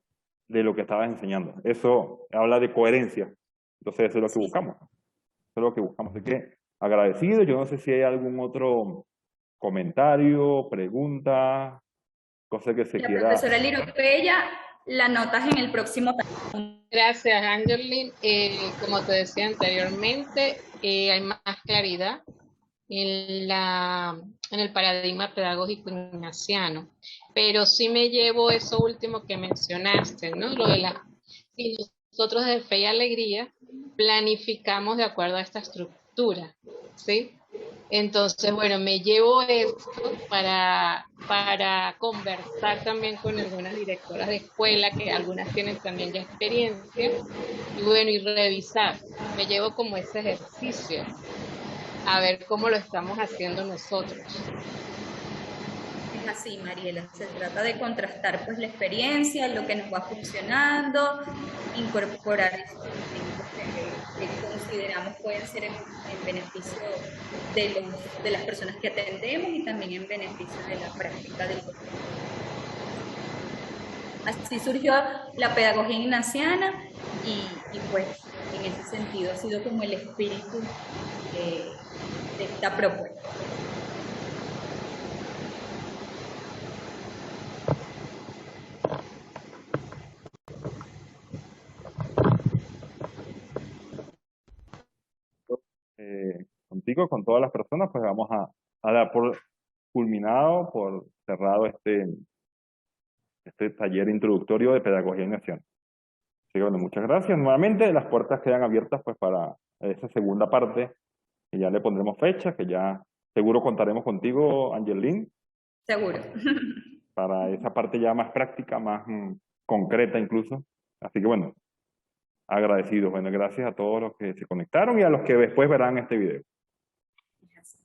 de lo que estabas enseñando. Eso habla de coherencia. Entonces, eso es lo que buscamos. Eso es lo que buscamos. Así que agradecido. Yo no sé si hay algún otro comentario, pregunta, cosa que se quiera. La profesora Liropella, la notas en el próximo taller. Gracias, Angelín. Como te decía anteriormente, hay más claridad en el paradigma pedagógico ignaciano, pero sí me llevo eso último que mencionaste, ¿no? Lo de si nosotros de Fe y Alegría planificamos de acuerdo a esta estructura, ¿sí? Entonces, bueno, me llevo esto para conversar también con algunas directoras de escuela, que algunas tienen también ya experiencia, y bueno, y revisar. Me llevo como ese ejercicio, a ver cómo lo estamos haciendo nosotros. Es así, Mariela, se trata de contrastar pues la experiencia, lo que nos va funcionando, incorporar esos elementos que consideramos pueden ser en beneficio de las personas que atendemos y también en beneficio de la práctica del docente. Así surgió la pedagogía ignaciana y pues en ese sentido ha sido como el espíritu de esta propuesta. Contigo, con todas las personas, pues vamos a dar por culminado, por cerrado este taller introductorio de pedagogía ignaciana. Así que bueno, muchas gracias. Nuevamente las puertas quedan abiertas pues para esa segunda parte, que ya le pondremos fecha, que ya seguro contaremos contigo, Angelín. Seguro. Para esa parte ya más práctica, más concreta incluso. Así que bueno, agradecidos. Bueno, gracias a todos los que se conectaron y a los que después verán este video. Gracias.